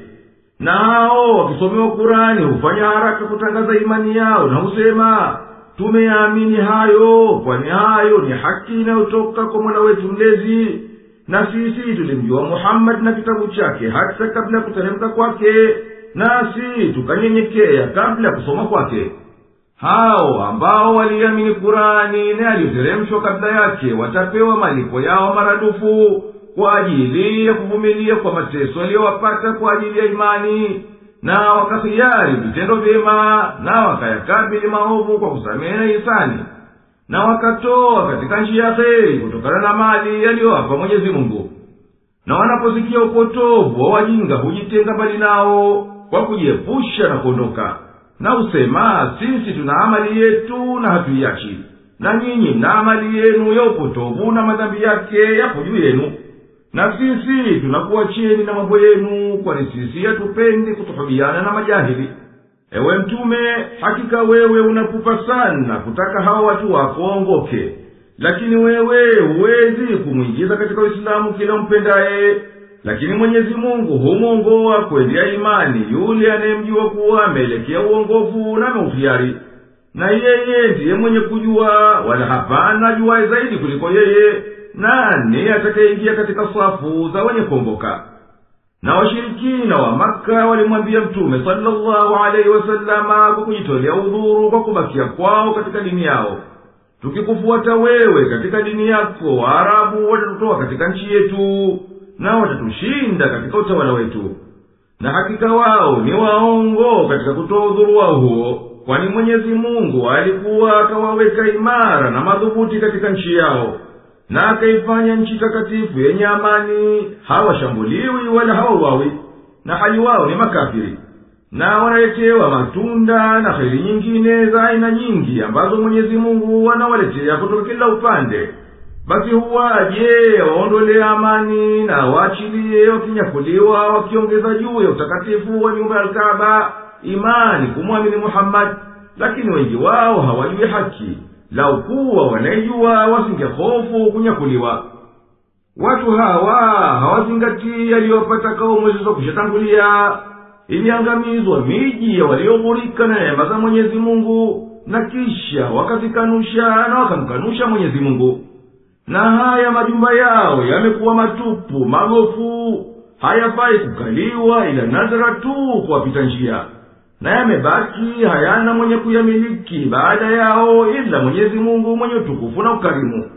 Na hao wakisomewa Qur'ani hufanya haraka kutangaza imani yao na husema, tumeamini hayo, kwani hayo ni haki inayotoka kwa Mola wetu mlezi, na sisi tulimjua Muhammad na kitabu chake hata kabla kuteremka kwake, nasi tukanyenyekea kabla kusoma kwake. Hao ambao waliamini Qur'ani na yaliyoteremshwa kabla yake watapewa malipo yao maradufu kwa ajili ya kuvumilia kwa mateso yaliyowapata kwa ajili ya imani, na wakahiari vitendo vyema, na wakayakabili maovu kwa kusamehe na ihsani, na wakatoa katika njia ya kheri kutokana na mali aliyowapa Mwenyezi Mungu. Na wanaposikia upotovu wa wajinga hujitenga mbali nao kwa kujiepusha na kuondoka, na usema, sisi tuna amali yetu na hatuiachi, na nyinyi mna amali yenu ya upotovu na madhambi yake yapo juu yenu, na sisi tunakuacheni na mambo yenu, kwani sisi hatupendi kutuhubiana na majahili. Ewe Mtume, hakika wewe unapupa sana kutaka hawa watu wako waongoke, lakini wewe huwezi kumwingiza katika Uislamu kila mpendaye. Lakini Mwenyezi Mungu humwongoa kwendea imani yule anayemjua kuwa ameelekea uongofu na maufiyari, na yeye ndiye mwenye kujua, wala hapana ajuaye zaidi kuliko yeye. Nani atakayeingia katika safu za wenye kuongoka? Na washirikina wa Makka walimwambia Mtume sallallahu alaihi wasallama kwa kujitolea udhuru kwa kubakia kwao katika dini yao, tukikufuata wewe katika dini yako, Waarabu watatutoa katika nchi yetu na watatushinda katika utawala wetu. Na hakika wao ni waongo katika kutoa udhuru wao huo, kwani Mwenyezi Mungu alikuwa akawaweka imara na madhubuti katika nchi yao, na akaifanya nchi takatifu yenye amani, hawashambuliwi wala hawauawi, na hali wao ni makafiri. Na wanaletewa matunda na kheri nyingine za aina nyingi ambazo Mwenyezi Mungu anawaletea kutoka kila upande. Basi huwaje waondolee amani na waachilie wakinyakuliwa, wakiongeza juu ya utakatifu wa nyumba ya Al-Kaaba imani kumwamini Muhammad? Lakini wengi wao hawajui haki. Lau kuwa wanaijua wasingehofu kunyakuliwa. Watu hawa hawazingatii yaliyopata kaumu zilizokwishatangulia. Iliangamizwa miji ya walioghurika na neema za Mwenyezi Mungu, na kisha wakazikanusha na wakamkanusha Mwenyezi Mungu. Na haya majumba yao yamekuwa matupu, magofu, hayafai kukaliwa ila nadhara tu kwa wapita njia, na yamebaki hayana mwenye kuyamiliki baada yao ila Mwenyezi Mungu mwenye utukufu na ukarimu.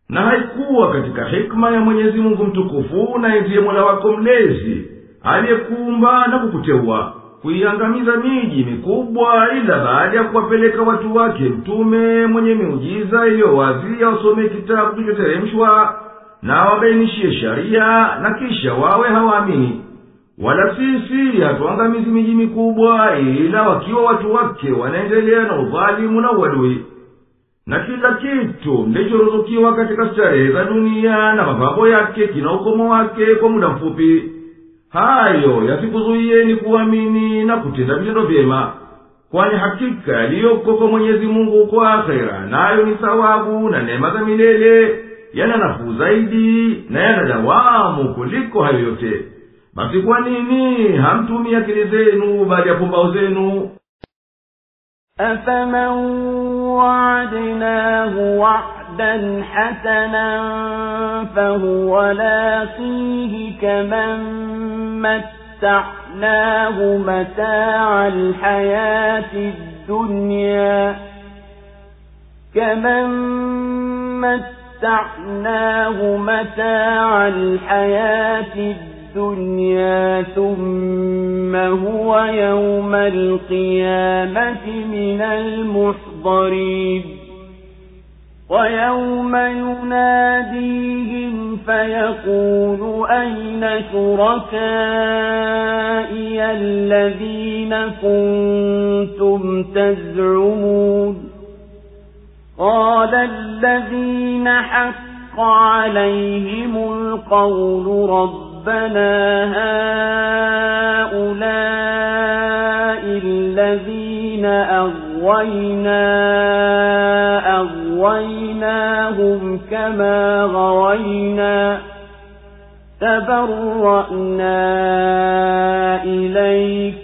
Na haikuwa katika hikma ya Mwenyezi Mungu mtukufu na ndiye Mola wako mlezi aliyekuumba na kukuteua kuiangamiza miji mikubwa ila baada ya kuwapeleka watu wake mtume mwenye miujiza iliyowazi wasome kitabu kilichoteremshwa na wabainishie sharia, na kisha wawe hawaamini. Wala sisi hatuangamizi miji mikubwa ila wakiwa watu wake wanaendelea na udhalimu na uadui. Na kila kitu mlichoruzukiwa katika starehe za dunia na mapambo yake kina ukomo wake kwa muda mfupi. Hayo yasikuzuieni kuamini na kutenda vitendo vyema, kwani hakika yaliyoko kwa Mwenyezi Mungu kwa akhera nayo ni thawabu na neema za milele, yana nafuu zaidi na yana dawamu kuliko hayo yote. Basi kwa nini hamtumia akili zenu baada ya pumbao zenu? أَفَمَنْ وَعَدْنَاهُ وَعْدًا حَسَنًا فَهُوَ لَاقِيهِ كَمَنْ مَتَّعْنَاهُ متعناه متاع الحياة الدنيا كمن متعناه متاع الحياة الدنيا ثم هو يوم القيامة من المحضرين ويوم يناديهم فيقول أين شركائي الذين كنتم تزعمون قال الذين حق عليهم القول ربنا هؤلاء الذين أغويناهم كما غوينا تبرأنا إليك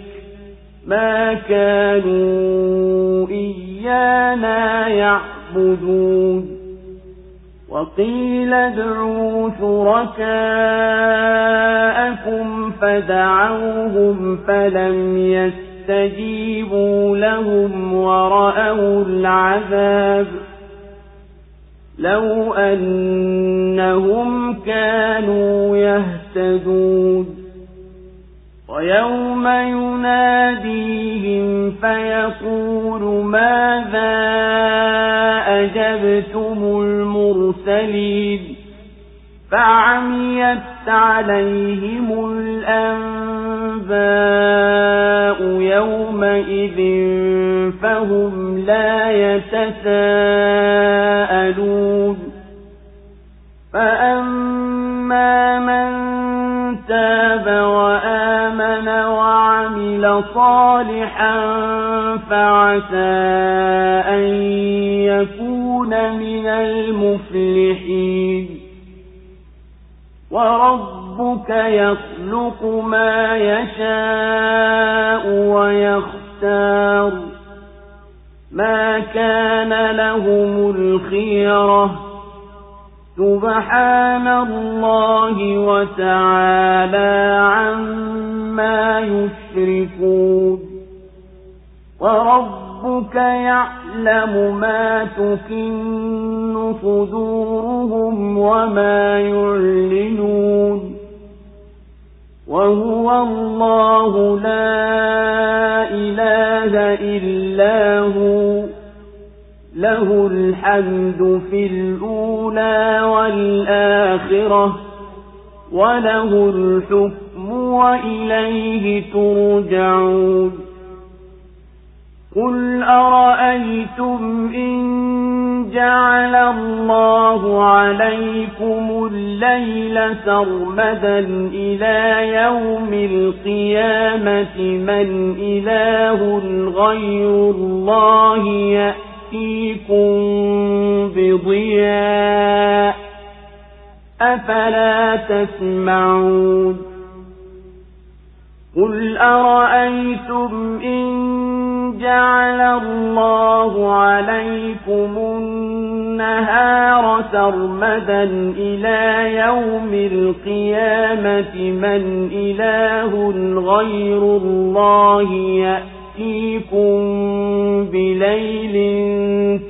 ما كانوا إيانا يعبدون وقيل ادعوا شركاءكم فدعوهم فلم يستجيبوا لهم ورأوا العذاب لو أنهم كانوا يهتدون ويوم يناديهم فيقول ماذا أجبتم المرسلين فعميت عليهم الأنباء يومئذ فهم لا يتساءلون فأما من تاب وآمن وعمل صالحا فعسى أن يكون من المفلحين وربك يخلق ما يشاء ويختار ما كان لهم الخيرة سبحان الله وتعالى عما يشركون وربك يعلم ما تكن صدورهم وما يعلنون وهو الله لا إله إلا هو له الحمد في الأولى والآخرة وله الحكم وإليه ترجعون قل أرأيتم إن جعل الله عليكم الليل سرمدا إلى يوم القيامة من إله غير الله يأتيكم بضياء أفلا تسمعون قل أرأيتم إن جعل الله عليكم النهار سرمدا إلى يوم القيامة من إله غير الله يأتيكم بليل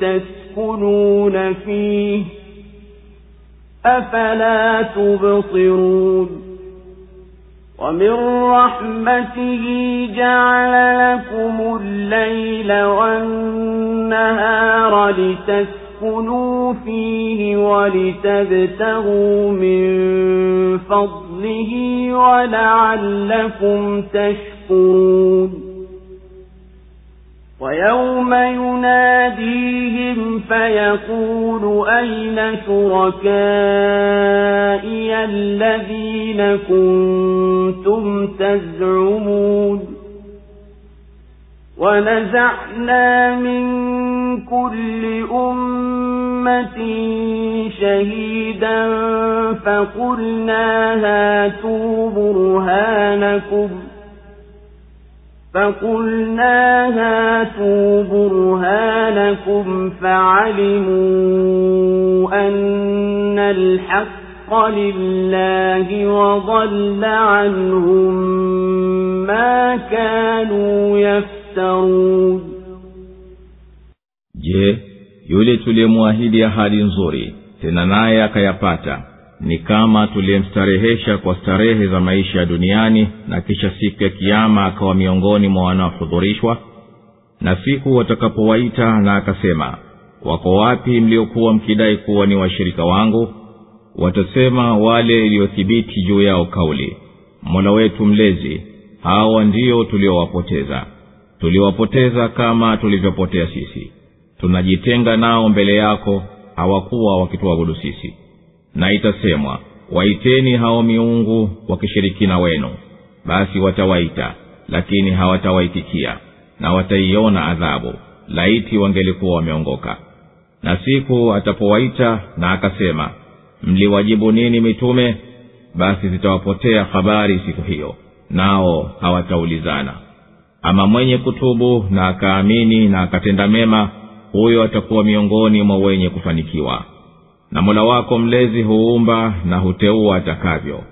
تسكنون فيه أفلا تبصرون ومن رحمته جعل لكم الليل والنهار لتسكنوا فيه ولتبتغوا من فضله ولعلكم تشكرون ويوم يناديهم فيقول أين شركائي الذين كنتم تزعمون ونزعنا من كل أمة شهيدا فقلنا هاتوا برهانكم فعلموا أن الحق الحق لله وضل عنهم ما كانوا يفترون. Je, yule tuliyemwahidi ahadi nzuri tena naye akayapata ni kama tuliyemstarehesha kwa starehe za maisha ya duniani, na kisha siku ya kiyama akawa miongoni mwa wanaohudhurishwa? Na siku watakapowaita na akasema, wako wapi mliokuwa mkidai kuwa ni washirika wangu? Watasema wale iliyothibiti juu yao kauli, Mola wetu mlezi, hawa ndio tuliowapoteza. Tuliwapoteza kama tulivyopotea sisi. Tunajitenga nao mbele yako, hawakuwa wakituabudu sisi. Na itasemwa, waiteni hao miungu wakishirikina wenu. Basi watawaita, lakini hawatawaitikia, na wataiona adhabu, laiti wangelikuwa wameongoka. Na siku atapowaita na akasema, mliwajibu nini mitume? Basi zitawapotea habari siku hiyo, nao hawataulizana. Ama mwenye kutubu na akaamini na akatenda mema, huyo atakuwa miongoni mwa wenye kufanikiwa. Na Mola wako mlezi huumba na huteua atakavyo.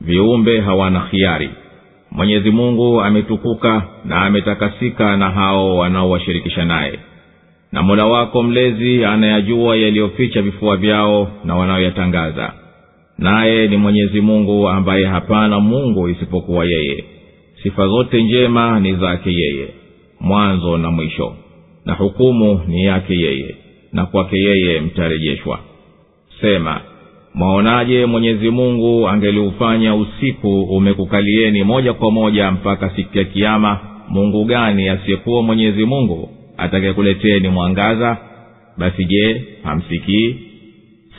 Viumbe hawana khiari. Mwenyezi Mungu ametukuka na ametakasika na hao wanaowashirikisha naye. Na Mola wako mlezi anayajua yaliyoficha vifua vyao na wanaoyatangaza. Naye ni Mwenyezi Mungu ambaye hapana Mungu isipokuwa yeye. Sifa zote njema ni zake yeye, mwanzo na mwisho. Na hukumu ni yake yeye, na kwake yeye mtarejeshwa. Sema, mwaonaje Mwenyezi Mungu angeliufanya usiku umekukalieni moja kwa moja mpaka siku ya kiyama? Mungu gani asiyekuwa Mwenyezi Mungu atakayekuleteni mwangaza? Basi je, hamsikii?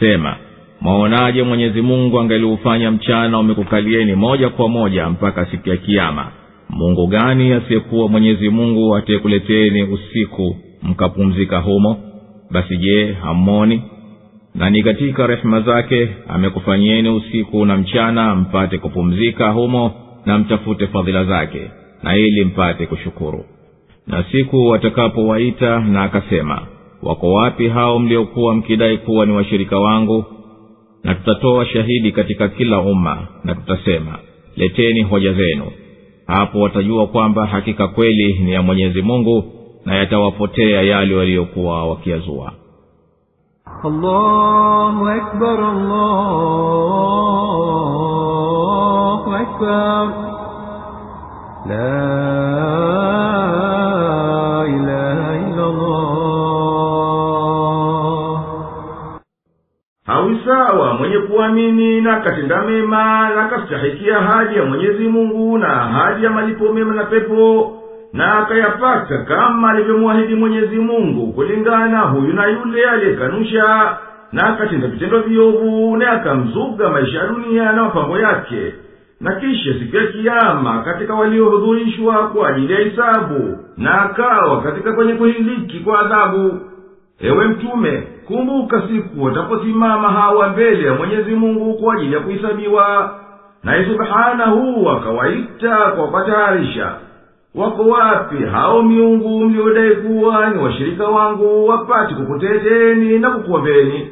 Sema, mwaonaje Mwenyezi Mungu angeliufanya mchana umekukalieni moja kwa moja mpaka siku ya kiyama? Mungu gani asiyekuwa Mwenyezi Mungu atakayekuleteni usiku mkapumzika humo? Basi je, hammoni? Na ni katika rehema zake amekufanyieni usiku na mchana mpate kupumzika humo, na mtafute fadhila zake, na ili mpate kushukuru. Na siku watakapowaita na akasema, wako wapi hao mliokuwa mkidai kuwa ni washirika wangu? Na tutatoa shahidi katika kila umma, na tutasema, leteni hoja zenu. Hapo watajua kwamba hakika kweli ni ya Mwenyezi Mungu, na yatawapotea yale waliokuwa wakiazua. Allahu Akbar, Allahu Akbar, la ilaha illa Allah. Hawisawa mwenye kuamini na katenda mema na kastahikia ahadi ya Mwenyezi Mungu na ahadi ya malipo mema na pepo, na akayapata kama alivyomwahidi Mwenyezi Mungu, kulingana huyu na yule aliyekanusha na akatenda vitendo viovu na akamzuga maisha ya dunia na mapambo yake, na kisha siku ya kiyama katika waliohudhurishwa kwa ajili ya hisabu, na akawa katika kwenye kuhiliki kwa adhabu. Ewe Mtume, kumbuka siku wataposimama hawa mbele ya Mwenyezi Mungu kwa ajili ya kuhisabiwa, naye subhanahu akawaita kwa kutaharisha, wako wapi hao miungu mliodai kuwa ni washirika wangu wapate kukuteteni na kukuombeni?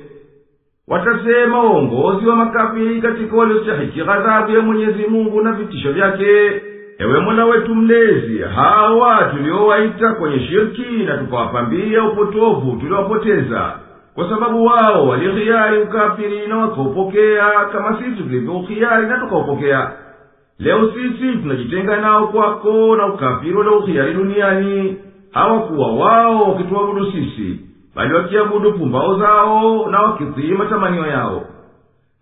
Watasema uongozi wa makafiri katika waliostahiki ghadhabu ya Mwenyezi Mungu na vitisho vyake, ewe Mola wetu mlezi, hawa tuliowaita kwenye shirki na tukawapambia upotovu tuliowapoteza, kwa sababu wao walihiari ukafiri na wakaupokea kama sisi tulivyohiari na tukaupokea. Leo sisi tunajitenga nao kwako na ukafiri waliohiari duniani. Hawakuwa wao wakituabudu sisi, bali wakiabudu pumbao zao na wakitii matamanio yao.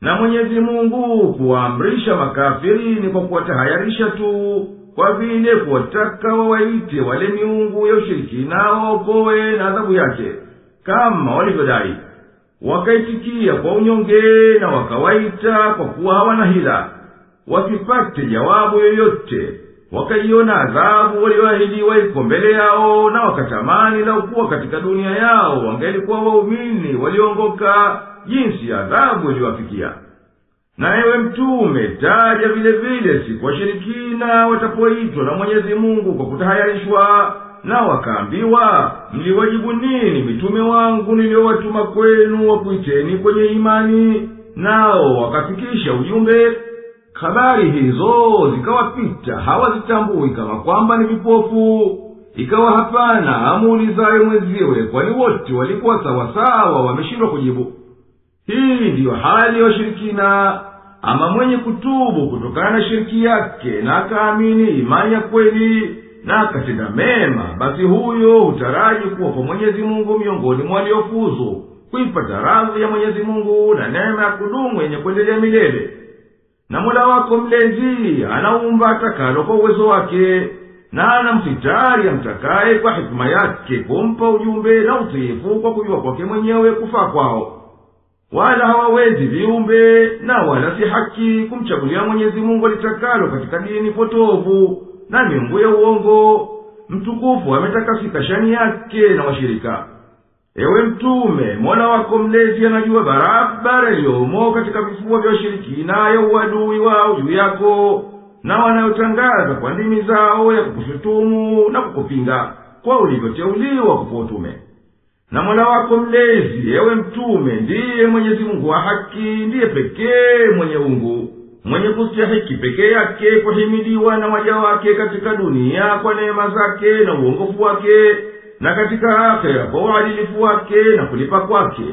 Na Mwenyezi Mungu kuwaamrisha makafiri ni kwa kuwatahayarisha tu, kwa vile kuwataka wawaite wale miungu ya ushirikina waokowe na adhabu yake, kama walivyodai. Wakaitikia kwa unyonge na wakawaita kwa kuwa hawana hila. Wasipate jawabu yoyote, wakaiona adhabu walioahidiwa iko mbele yao, na wakatamani lau kuwa katika dunia yao wangelikuwa waumini waliongoka jinsi adhabu iliwafikia. Na ewe Mtume, taja vile vile siku washirikina watapoitwa na Mwenyezi Mungu kwa kutahayarishwa, na wakaambiwa, mliwajibu nini mitume wangu niliowatuma kwenu wakuiteni kwenye imani? nao wakafikisha ujumbe, habari hizo zikawapita hawazitambui kama kwamba ni vipofu. Ikawa hapana amuulizaye mwenziwe, kwani wote walikuwa sawasawa wameshindwa kujibu. Hii ndiyo hali ya washirikina. Ama mwenye kutubu kutokana na shiriki yake na akaamini imani ya kweli na akatenda mema, basi huyo hutaraji kuwa kwa Mwenyezi Mungu miongoni mwa waliofuzu kuipata radhi ya Mwenyezi Mungu na neema ya kudumu yenye kuendelea milele. Na Mola wako mlezi anaumba atakalo kwa uwezo wake, na anamsitari amtakaye kwa hikima yake kumpa ujumbe na utiifu kwa kujua kwake mwenyewe kufaa kwao. Wala hawawezi viumbe na wala si haki kumchagulia Mwenyezi Mungu alitakalo katika dini potovu na miungu ya uongo. Mtukufu ametakasika shani yake na washirika. Ewe Mtume, Mola wako mlezi anajua barabara iliyomo katika vifua vya washirikina ya uadui wao juu yako, na wanayotangaza kwa ndimi zao ya kukushutumu na kukupinga kwa ulivyoteuliwa kupa utume. Na Mola wako mlezi, ewe Mtume, ndiye Mwenyezi Mungu wa haki, ndiye pekee mwenye ungu, mwenye kustahiki pekee yake kuhimidiwa na waja wake katika dunia kwa neema zake na uongofu wake, na katika akhera kwa uadilifu wake na kulipa kwake.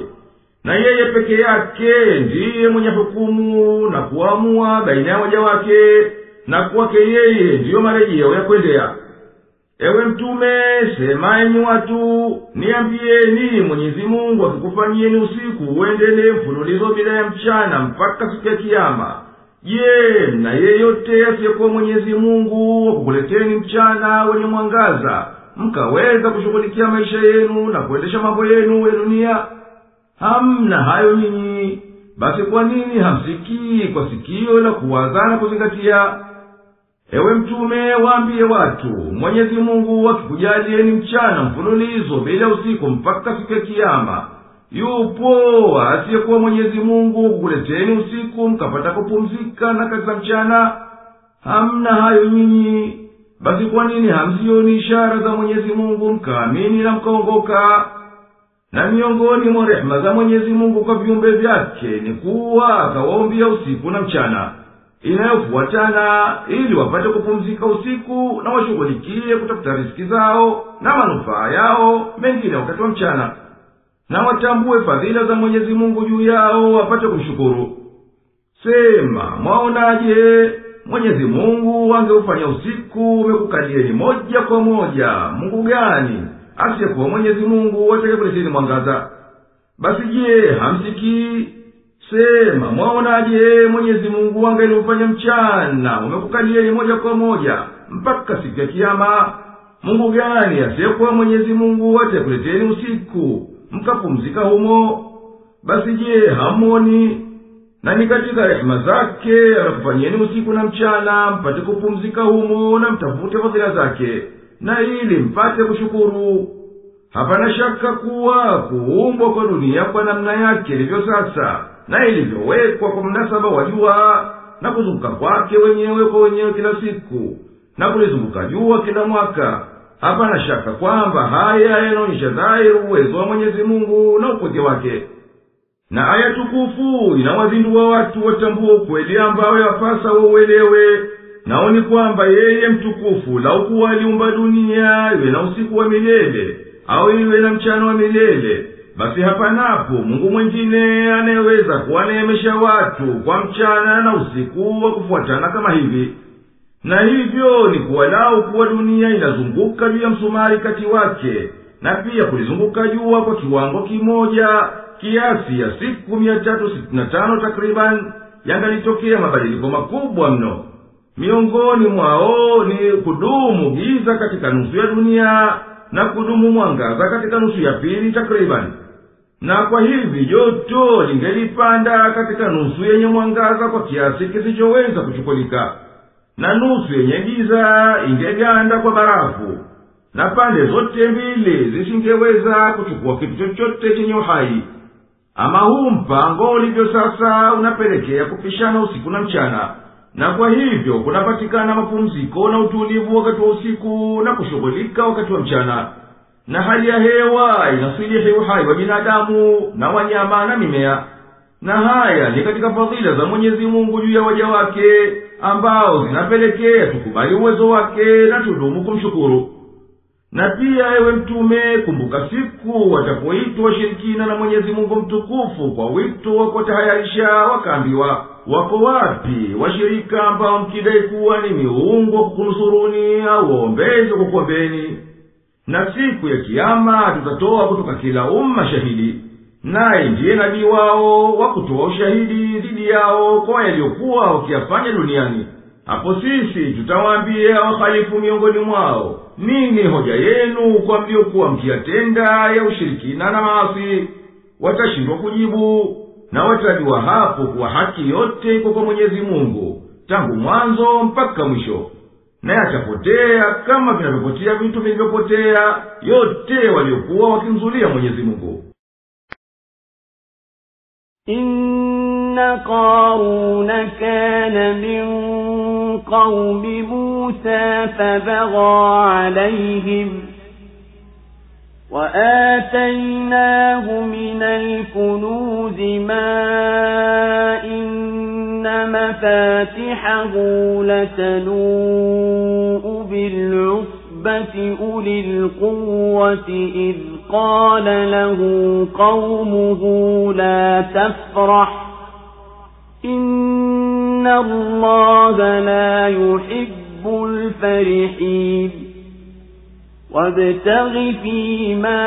Na yeye pekee yake ndiye mwenye hukumu na kuamua baina ya waja wake, na kwake yeye ndiyo marejeo ya kwendea. Ewe Mtume, sema enyi watu, niambieni, Mwenyezi Mungu akikufanyieni usiku uendelee mfululizo bila ya mchana mpaka siku ya Kiyama, je, na yeyote asiyekuwa Mwenyezi Mungu akukuleteni mchana wenye mwangaza mkaweza kushughulikia maisha yenu na kuendesha mambo yenu ya dunia? Hamna hayo nyinyi. Basi kwa nini hamsikii kwa sikio la kuwaza na kuzingatia? Ewe Mtume, waambie watu, Mwenyezi Mungu akikujalieni mchana mfululizo bila usiku mpaka siku ya Kiyama, yupo asiyekuwa Mwenyezi Mungu kukuleteni usiku mkapata kupumzika na kazi za mchana? Hamna hayo nyinyi. Basi kwa nini hamzioni ishara za Mwenyezi Mungu mkaamini na mkaongoka? Na miongoni mwa rehema za Mwenyezi Mungu kwa viumbe vyake ni kuwa akawaombia usiku na mchana inayofuatana, ili wapate kupumzika usiku na washughulikie kutafuta riziki zao na manufaa yao mengine wakati wa mchana, na watambue fadhila za Mwenyezi Mungu juu yao wapate kumshukuru. Sema, mwaonaje, Mwenyezi Mungu angeufanya usiku umekukalieni moja kwa moja, Mungu gani asiyekuwa Mwenyezi Mungu atakayeleteni mwangaza? Basi je, hamsikii? Sema, mwaonaje, Mwenyezi Mungu angeliufanya mchana umekukalieni moja kwa moja mpaka siku ya Kiyama, Mungu gani asiyekuwa Mwenyezi Mungu atakayeleteni usiku mkapumzika humo? Basi je, hamoni? Na ni katika rehema zake anakufanyeni usiku na mchana mpate kupumzika humo na mtafute fadhila zake, na ili mpate kushukuru. Hapana shaka kuwa kuumbwa kwa dunia kwa namna yake ilivyo sasa na ilivyowekwa kwa mnasaba wa jua na kuzunguka kwake wenyewe kwa wenyewe kila siku na kulizunguka jua kila mwaka, hapana shaka kwamba haya yanaonyesha dhahiri uwezo wa Mwenyezi Mungu na upoke wake. Na aya tukufu inawazindua watu watambua ukweli ambao yapasa wauelewe, nao ni kwamba yeye mtukufu lau kuwa aliumba dunia iwe na usiku wa milele au iwe na mchana wa milele, basi hapanapo Mungu mwingine anayeweza kuwaneemesha watu kwa mchana na usiku wa kufuatana kama hivi. Na hivyo ni kuwa lau kuwa dunia inazunguka juu ya msumari kati wake, na pia kulizunguka jua kwa kiwango kimoja kiasi ya siku 365 takriban, yangalitokea mabadiliko makubwa mno. Miongoni mwao ni kudumu giza katika nusu ya dunia na kudumu mwangaza katika nusu ya pili takriban. Na kwa hivi joto lingelipanda katika nusu yenye mwangaza kwa kiasi kisichoweza kuchukulika, na nusu yenye giza ingeganda kwa barafu, na pande zote mbili zisingeweza kuchukua kitu chochote chenye uhai. Ama huu mpango ulivyo sasa unapelekea kupishana usiku na mchana, na kwa hivyo kunapatikana mapumziko na utulivu wakati wa usiku na kushughulika wakati wa mchana. Na hali ya hewa inasilihi uhai wa binadamu na wanyama na mimea. na haya ni katika fadhila za Mwenyezi Mungu juu ya waja wake, ambao zinapelekea tukubali uwezo wake na tudumu kumshukuru. Na pia ewe mtume, kumbuka siku watapoitwa washirikina na Mwenyezi Mungu mtukufu kwa wito wa kutahayarisha, wakaambiwa, wako wapi washirika ambao mkidai kuwa ni miungu wa kukunusuruni au waombezi wa kukuombeni? Na siku ya Kiyama tutatoa kutoka kila umma shahidi, naye ndiye nabii wao wa kutoa ushahidi dhidi yao kwa yaliyokuwa wakiyafanya duniani. Hapo sisi tutawaambia wakhalifu miongoni mwao, nini hoja yenu kwa mliokuwa mkiyatenda ya ushirikina na maasi? Watashindwa kujibu, na watajua hapo kuwa haki yote iko kwa Mwenyezi Mungu tangu mwanzo mpaka mwisho, na yatapotea kama vinavyopotea vitu vilivyopotea yote waliokuwa wakimzulia Mwenyezi Mungu. Inna Qaruna kana min qawmi Musa fabagha alayhim wa atainahu min al-kunuz ma inna mafatihahu latanu bil-'usbati ulil quwwati idh qala lahu qawmuhu la tafrah inna Allaha la yuhibbul farihin وابتغ فيما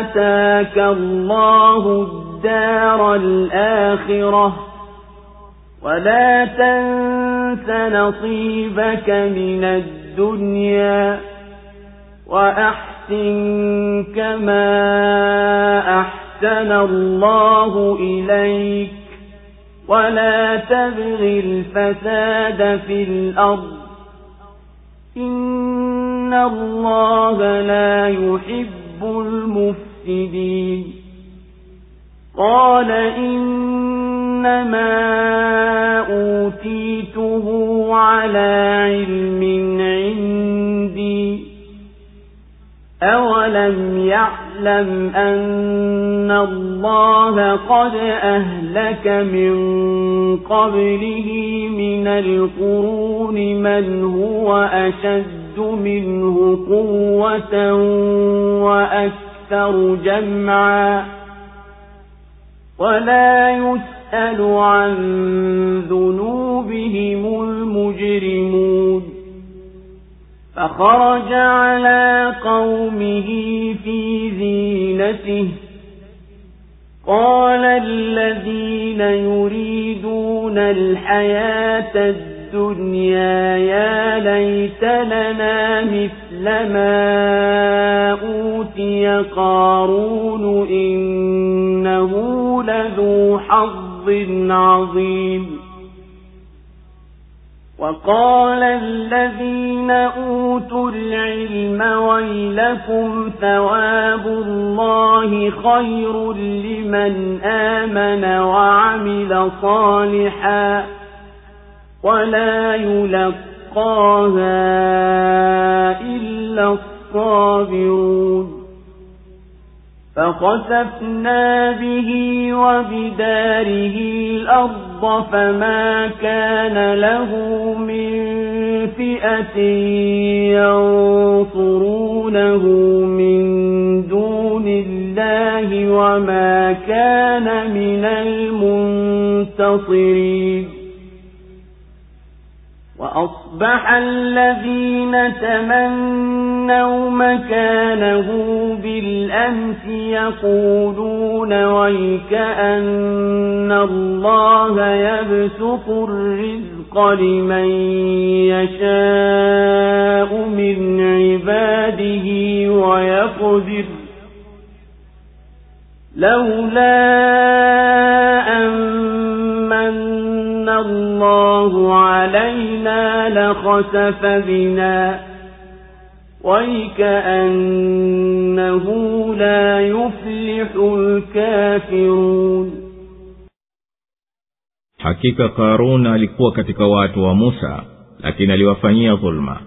آتاك الله الدار الآخرة ولا تنس نصيبك من الدنيا وأحسن كما أحسن الله إليك ولا تبغ الفساد في الأرض إن الله لا يحب المفسدين قال إنما أوتيته على علم عندي أولم يعلم أن الله قد أهلك من قبله من القرون من هو أشد منه قوة وأكثر جمعا ولا يسأل عن ذنوبهم المجرمون فخرج على قومه في زينته قال الذين يريدون الحياة الدنيا يا ليت لنا مثل ما أوتي قارون إنه لذو حظ عظيم وقال الذين أوتوا العلم ويلكم ثواب الله خير لمن آمن وعمل صالحا ولا يلقاها إلا الصابرون فخسفنا به وبداره الأرض فما كان له من فئة ينصرونه من دون الله وما كان من المنتصرين وأصبح الذين تمنوا مكانه بالأمس يقولون ويكأن الله يبسط الرزق لمن يشاء من عباده ويقدر لولا أمن الله علينا لخسف بنا ويكأنه لا يفلح الكافرون. Hakika Karuna alikuwa katika watu wa Musa, lakini aliwafanyia dhulma,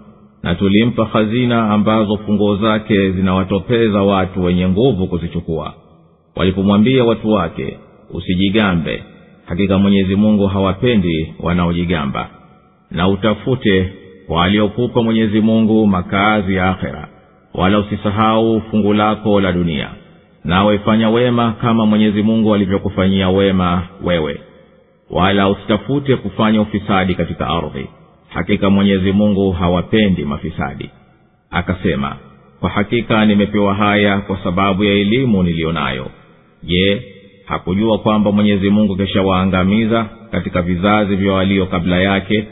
na tulimpa hazina ambazo funguo zake zinawatopeza watu wenye nguvu kuzichukua. walipomwambia watu wake, usijigambe, hakika Mwenyezi Mungu hawapendi wanaojigamba, na utafute waliokupa Mwenyezi Mungu makazi ya akhera, wala usisahau fungu lako la dunia, nawe fanya wema kama Mwenyezi Mungu alivyokufanyia wema wewe, wala usitafute kufanya ufisadi katika ardhi, hakika Mwenyezi Mungu hawapendi mafisadi. Akasema, kwa hakika nimepewa haya kwa sababu ya elimu nilionayo. Je, hakujua kwamba Mwenyezi Mungu keshawaangamiza katika vizazi vya walio kabla yake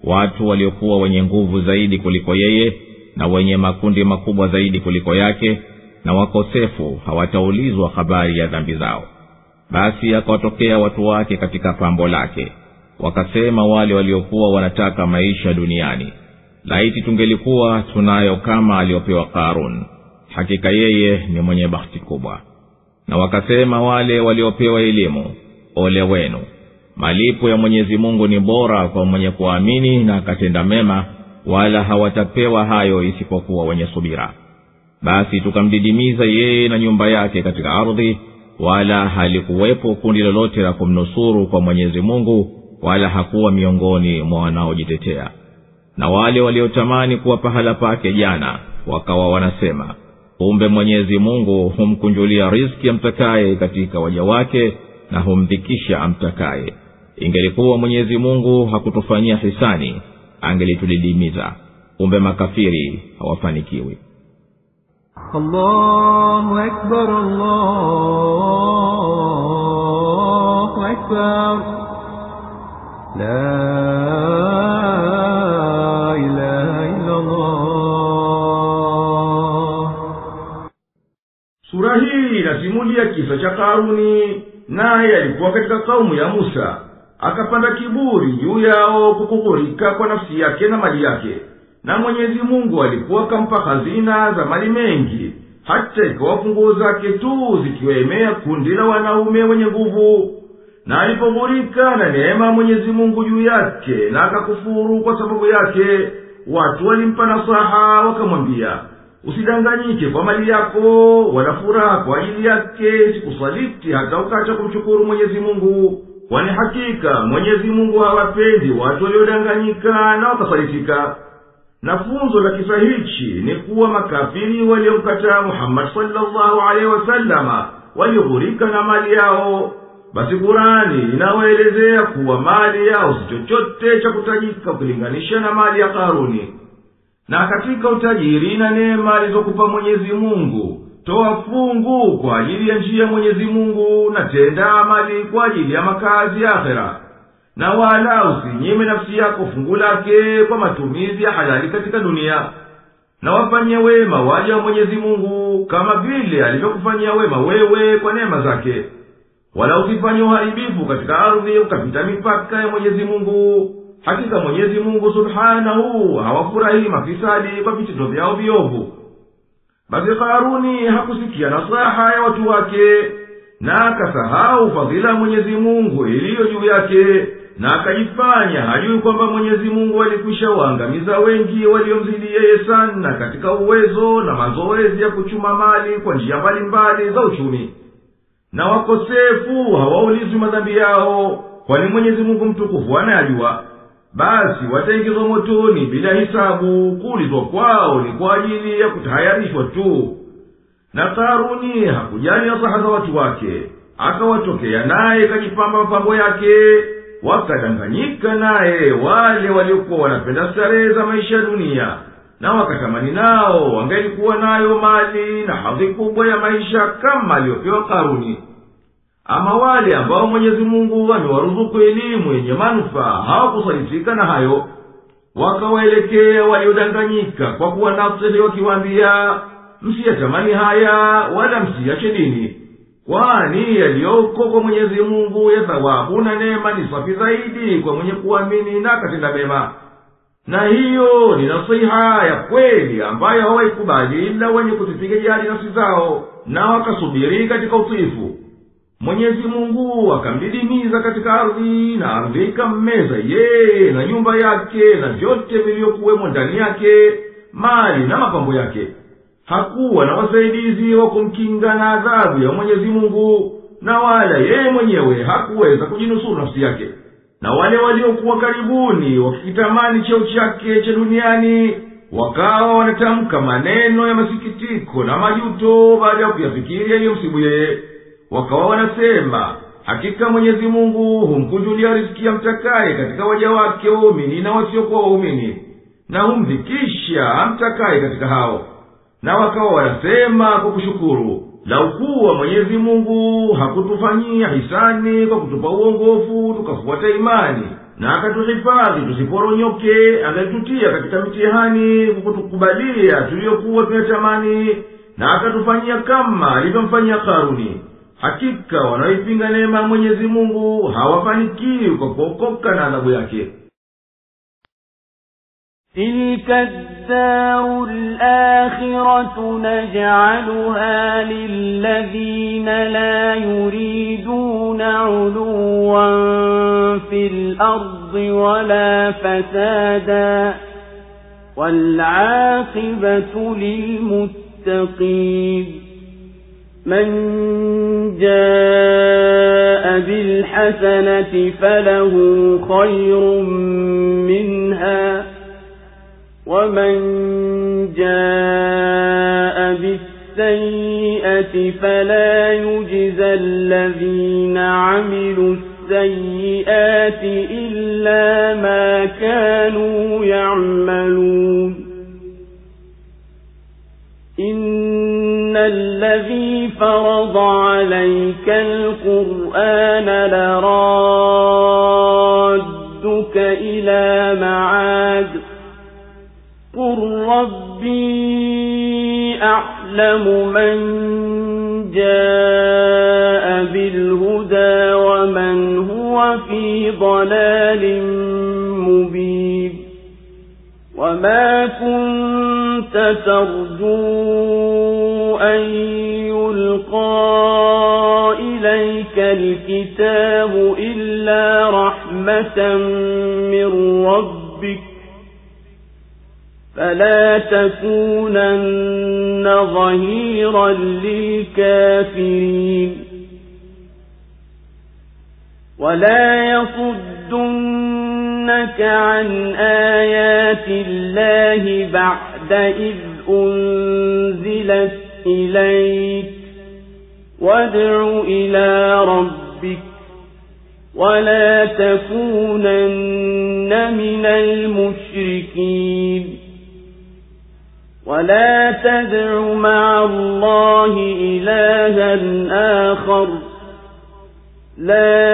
watu waliokuwa wenye nguvu zaidi kuliko yeye na wenye makundi makubwa zaidi kuliko yake, na wakosefu hawataulizwa habari ya dhambi zao. Basi akawatokea watu wake katika pambo lake, wakasema wale waliokuwa wanataka maisha duniani, laiti tungelikuwa tunayo kama aliopewa Karun, hakika yeye ni mwenye bahati kubwa. Na wakasema wale waliopewa elimu, ole wenu, malipo ya Mwenyezi Mungu ni bora kwa mwenye kuamini na akatenda mema, wala hawatapewa hayo isipokuwa wenye subira. Basi tukamdidimiza yeye na nyumba yake katika ardhi, wala halikuwepo kundi lolote la kumnusuru kwa Mwenyezi Mungu, wala hakuwa miongoni mwa wanaojitetea. Na wale waliotamani kuwa pahala pake jana, wakawa wanasema, kumbe Mwenyezi Mungu humkunjulia riziki amtakaye katika waja wake na humdhikisha amtakaye. Ingelikuwa Mwenyezi Mungu hakutufanyia hisani, angelitudidimiza. Kumbe makafiri hawafanikiwi. Allahu Akbar, Allahu Akbar. La ilaha illa Allah. Sura hii inasimulia kisa cha Karuni, naye alikuwa katika kaumu ya Musa. Akapanda kiburi juu yao kukukurika kwa nafsi yake na mali yake. Na Mwenyezi Mungu alikuwa kampa hazina za mali mengi, hata ikawa funguo zake tu zikiwaemea kundi la wanaume wenye nguvu. Na alipogurika na neema Mwenyezi Mungu juu yake na akakufuru kwa sababu yake, watu walimpa nasaha wakamwambia, usidanganyike kwa mali yako, wala furaha kwa ajili yake sikusaliti hata ukacha kumshukuru Mwenyezi Mungu. Kwani hakika Mwenyezi Mungu hawapendi watu waliodanganyika na wakasalitika. Na funzo la kisa hichi ni kuwa makafiri waliomkataa Muhammad sallallahu alaihi wasallama walioghurika na mali yao. Basi Qur'ani inawaelezea kuwa mali yao si chochote cha kutajika ukilinganisha na mali ya Karuni. Na katika utajiri na neema alizokupa Mwenyezi Mungu, toa fungu kwa ajili ya njia ya Mwenyezi Mungu, na tenda amali kwa ajili ya makazi ya akhera. Na wala usinyime nafsi yako fungu lake kwa matumizi ya halali katika dunia. Na wafanyie wema waja wa Mwenyezi Mungu kama vile alivyokufanyia wema wewe kwa neema zake. Wala usifanye uharibifu katika ardhi ukapita mipaka ya Mwenyezi Mungu. Hakika Mwenyezi Mungu subhanahu hawafurahi mafisadi kwa vitendo vyao viovu. Basi Karuni hakusikia nasaha ya watu wake, na akasahau fadhila Mwenyezi Mungu iliyo juu yake, na akajifanya hajui kwamba Mwenyezi Mungu alikwisha waangamiza wengi waliomzidi yeye sana katika uwezo na mazoezi ya kuchuma mali kwa njia mbalimbali za uchumi. Na wakosefu hawaulizwi madhambi yao, kwani Mwenyezi Mungu mtukufu anayajua. Basi wataingizwa motoni bila hisabu, kuulizwa kwao ni kwa ajili ya kutahayarishwa tu. Na Karuni hakujali nasaha za watu wake, akawatokea naye kajipamba mapambo yake. Wakadanganyika naye wale waliokuwa wanapenda starehe za maisha ya dunia, na wakatamani nao wangelikuwa nayo mali na hadhi kubwa ya maisha kama aliyopewa Karuni. Ama wale ambao Mwenyezi Mungu amewaruzuku elimu yenye manufaa hawakusalitika na hayo. Wakawaelekea waliodanganyika kwa kuwa nafsi wakiwaambia, msiyatamani haya wala msiache dini, kwani yaliyoko kwa Mwenyezi Mungu ya thawabu na neema ni safi zaidi kwa mwenye kuamini na akatenda mema. Na hiyo ni nasiha ya kweli ambayo hawaikubali ila wenye kuzipiga jihadi nafsi zao na wakasubiri katika utiifu. Mwenyezi Mungu akamdidimiza katika ardhi, na ardhi ikammeza yeye na nyumba yake na vyote vilivyokuwemo ndani yake, mali na mapambo yake. hakuwa na wasaidizi wa kumkinga na adhabu ya Mwenyezi Mungu, na wala yeye mwenyewe hakuweza kujinusuru nafsi yake. Na wale waliokuwa karibuni wakikitamani cheo chake cha duniani, wakawa wanatamka maneno ya masikitiko na majuto baada ya kuyafikiri yaliyomsibu yeye. Wakawa wanasema, hakika Mwenyezi Mungu humkunjulia riziki ya mtakaye katika waja wake waumini na wasiokuwa waumini, na humdhikisha amtakaye katika hao. Na wakawa wanasema kwa kushukuru, lau kuwa Mwenyezi Mungu hakutufanyia hisani kwa kutupa uongofu tukafuata imani, na akatuhifadhi tusiporonyoke, angalitutia katika mitihani kwa kutukubalia tuliyokuwa tunatamani, na akatufanyia kama alivyomfanyia Karuni. Hakika wanaoipinga neema Mwenyezi Mungu hawafanikiwi kwa kuokoka na adhabu yake. تلك الدار الآخرة نجعلها للذين لا يريدون علوا في الأرض ولا فسادا والعاقبة للمتقين من جاء بالحسنة فله خير منها ومن جاء بالسيئة فلا يجزى الذين عملوا السيئات إلا ما كانوا يعملون إن الذي فرض عليك القرآن لرادك إلى معاد قل ربي أعلم من جاء بالهدى ومن هو في ضلال مبين وما كنت ترجو أن يلقى إليك الكتاب إلا رحمة من ربك فلا تكونن ظهيرا للكافرين ولا يصدنك عن آيات الله بعد إذ أنزلت إليك وادع إلى ربك ولا تكونن من المشركين ولا تدع مع الله إلها آخر لا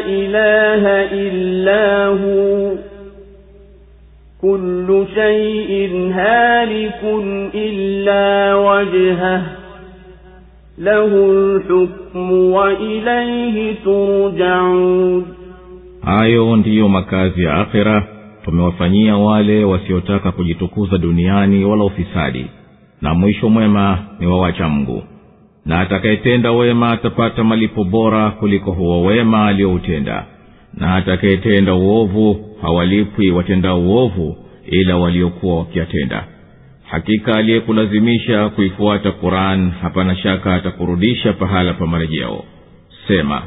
إله إلا هو كل شيء هالك إلا وجهه له الحكم وإليه ترجعون. hayo ndiyo makazi ya akhira tumewafanyia wale wasiotaka kujitukuza duniani wala ufisadi, na mwisho mwema ni wa wacha Mungu. Na atakayetenda wema atapata malipo bora kuliko huo wema alioutenda, na atakayetenda uovu hawalipwi watenda uovu ila waliokuwa wakiatenda. Hakika aliyekulazimisha kuifuata Qur'an hapana shaka atakurudisha pahala pa marejeo. Sema,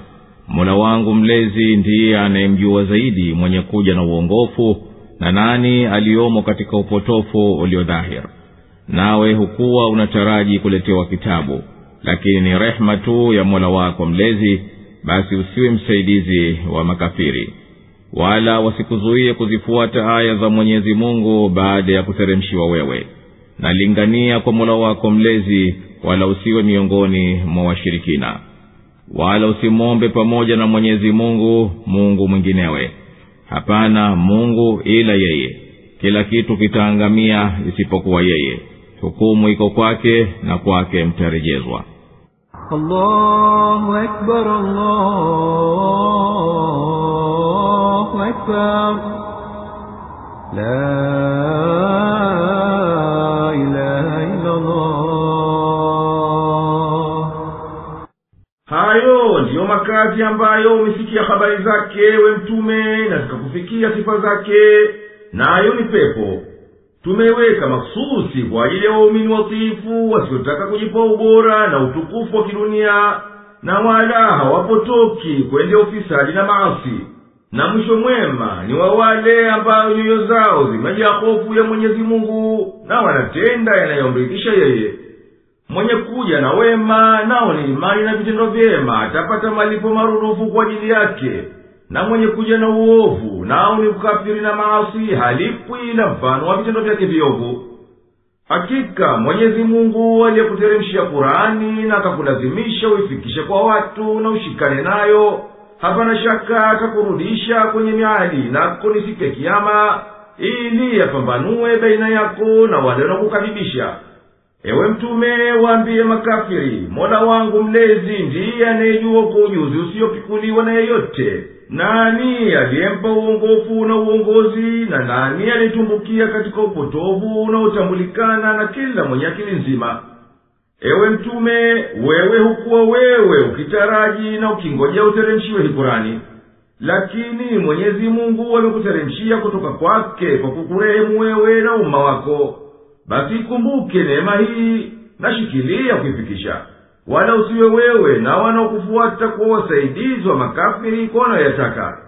Mola wangu mlezi ndiye anayemjua zaidi mwenye kuja na uongofu na nani aliomo katika upotofu uliodhahir. Nawe hukuwa unataraji kuletewa kitabu, lakini ni rehema tu ya Mola wako mlezi, basi usiwe msaidizi wa makafiri. Wala wasikuzuie kuzifuata aya za Mwenyezi Mungu baada ya kuteremshiwa wewe. Na lingania kwa Mola wako mlezi, wala usiwe miongoni mwa washirikina. Wala usimwombe pamoja na Mwenyezi Mungu Mungu mwinginewe. Hapana Mungu ila yeye. Kila kitu kitaangamia isipokuwa yeye. Hukumu iko kwake na kwake mtarejezwa. Allahu Akbar, Allahu Akbar, la ilaha illa Allah. Hayo ndiyo makazi ambayo umesikia habari zake we mtume, na zikakufikia sifa zake, nayo ni pepo. tumeiweka maksusi kwa ajili ya waumini watiifu wasiotaka kujipa ubora na utukufu wa kidunia, na wala hawapotoki kwende ufisadi na maasi. Na mwisho mwema ni wa wale ambao nyoyo zao zimejaa hofu ya Mwenyezi Mungu na wanatenda yanayomridhisha yeye. Mwenye kuja na wema nao ni imani na vitendo vyema atapata malipo marudufu kwa ajili yake, na mwenye kuja na uovu nao ni ukafiri na maasi halipwi na mfano wa vitendo vyake viovu. Hakika Mwenyezi Mungu aliyekuteremshia Qur'ani na akakulazimisha uifikishe kwa watu na ushikane nayo, hapana shaka atakurudisha kwenye miadi nako ni siku ya Kiyama, ili yapambanue baina yako na wale wanaokukadhibisha. Ewe Mtume, waambie makafiri, Mola wangu mlezi ndiye anayejua kwa ujuzi usiopikuliwa na yeyote nani aliyempa uongofu na uongozi, na nani alitumbukia katika upotovu unaotambulikana na kila mwenye akili nzima. Ewe Mtume, wewe hukuwa wewe ukitaraji na ukingojea uteremshiwe hii Qur'ani, lakini Mwenyezi Mungu amekuteremshia kutoka kwake kwa kukurehemu wewe na umma wako. Basi kumbuke neema hii na shikilia kuifikisha, wala usiwe wewe na wanaokufuata kwa wasaidizi wa makafiri kwa wanayoyataka.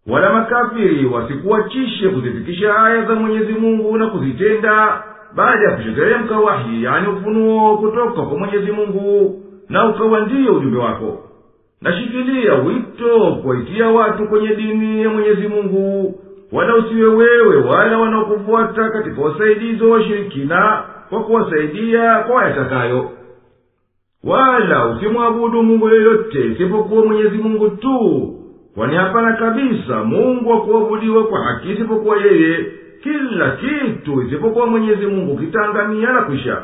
Wala makafiri wasikuachishe kuzifikisha aya za Mwenyezi Mungu na kuzitenda baada ya kushuteremka wahi, yani ufunuo kutoka kwa Mwenyezi Mungu, na ukawa ndiyo ujumbe wako. Na shikilia wito kuwaitia watu kwenye dini ya Mwenyezi Mungu, wala usiwe wewe wala wanaokufuata katika wasaidizi wa washirikina kwa kuwasaidia kwa yatakayo. Wala usimwabudu Mungu yoyote isipokuwa Mwenyezi Mungu tu, kwani hapana kabisa Mungu wa kuabudiwa kwa haki isipokuwa yeye. Kila kitu isipokuwa Mwenyezi Mungu kitaangamia na kwisha.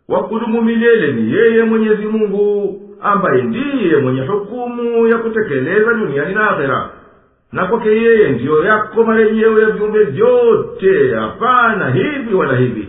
Wakudumu milele ni yeye Mwenyezi Mungu, ambaye ndiye mwenye hukumu ya kutekeleza duniani na akhera. Na kwake yeye ndiyo yako marejeo ya viumbe vyote, hapana hivi wala hivi.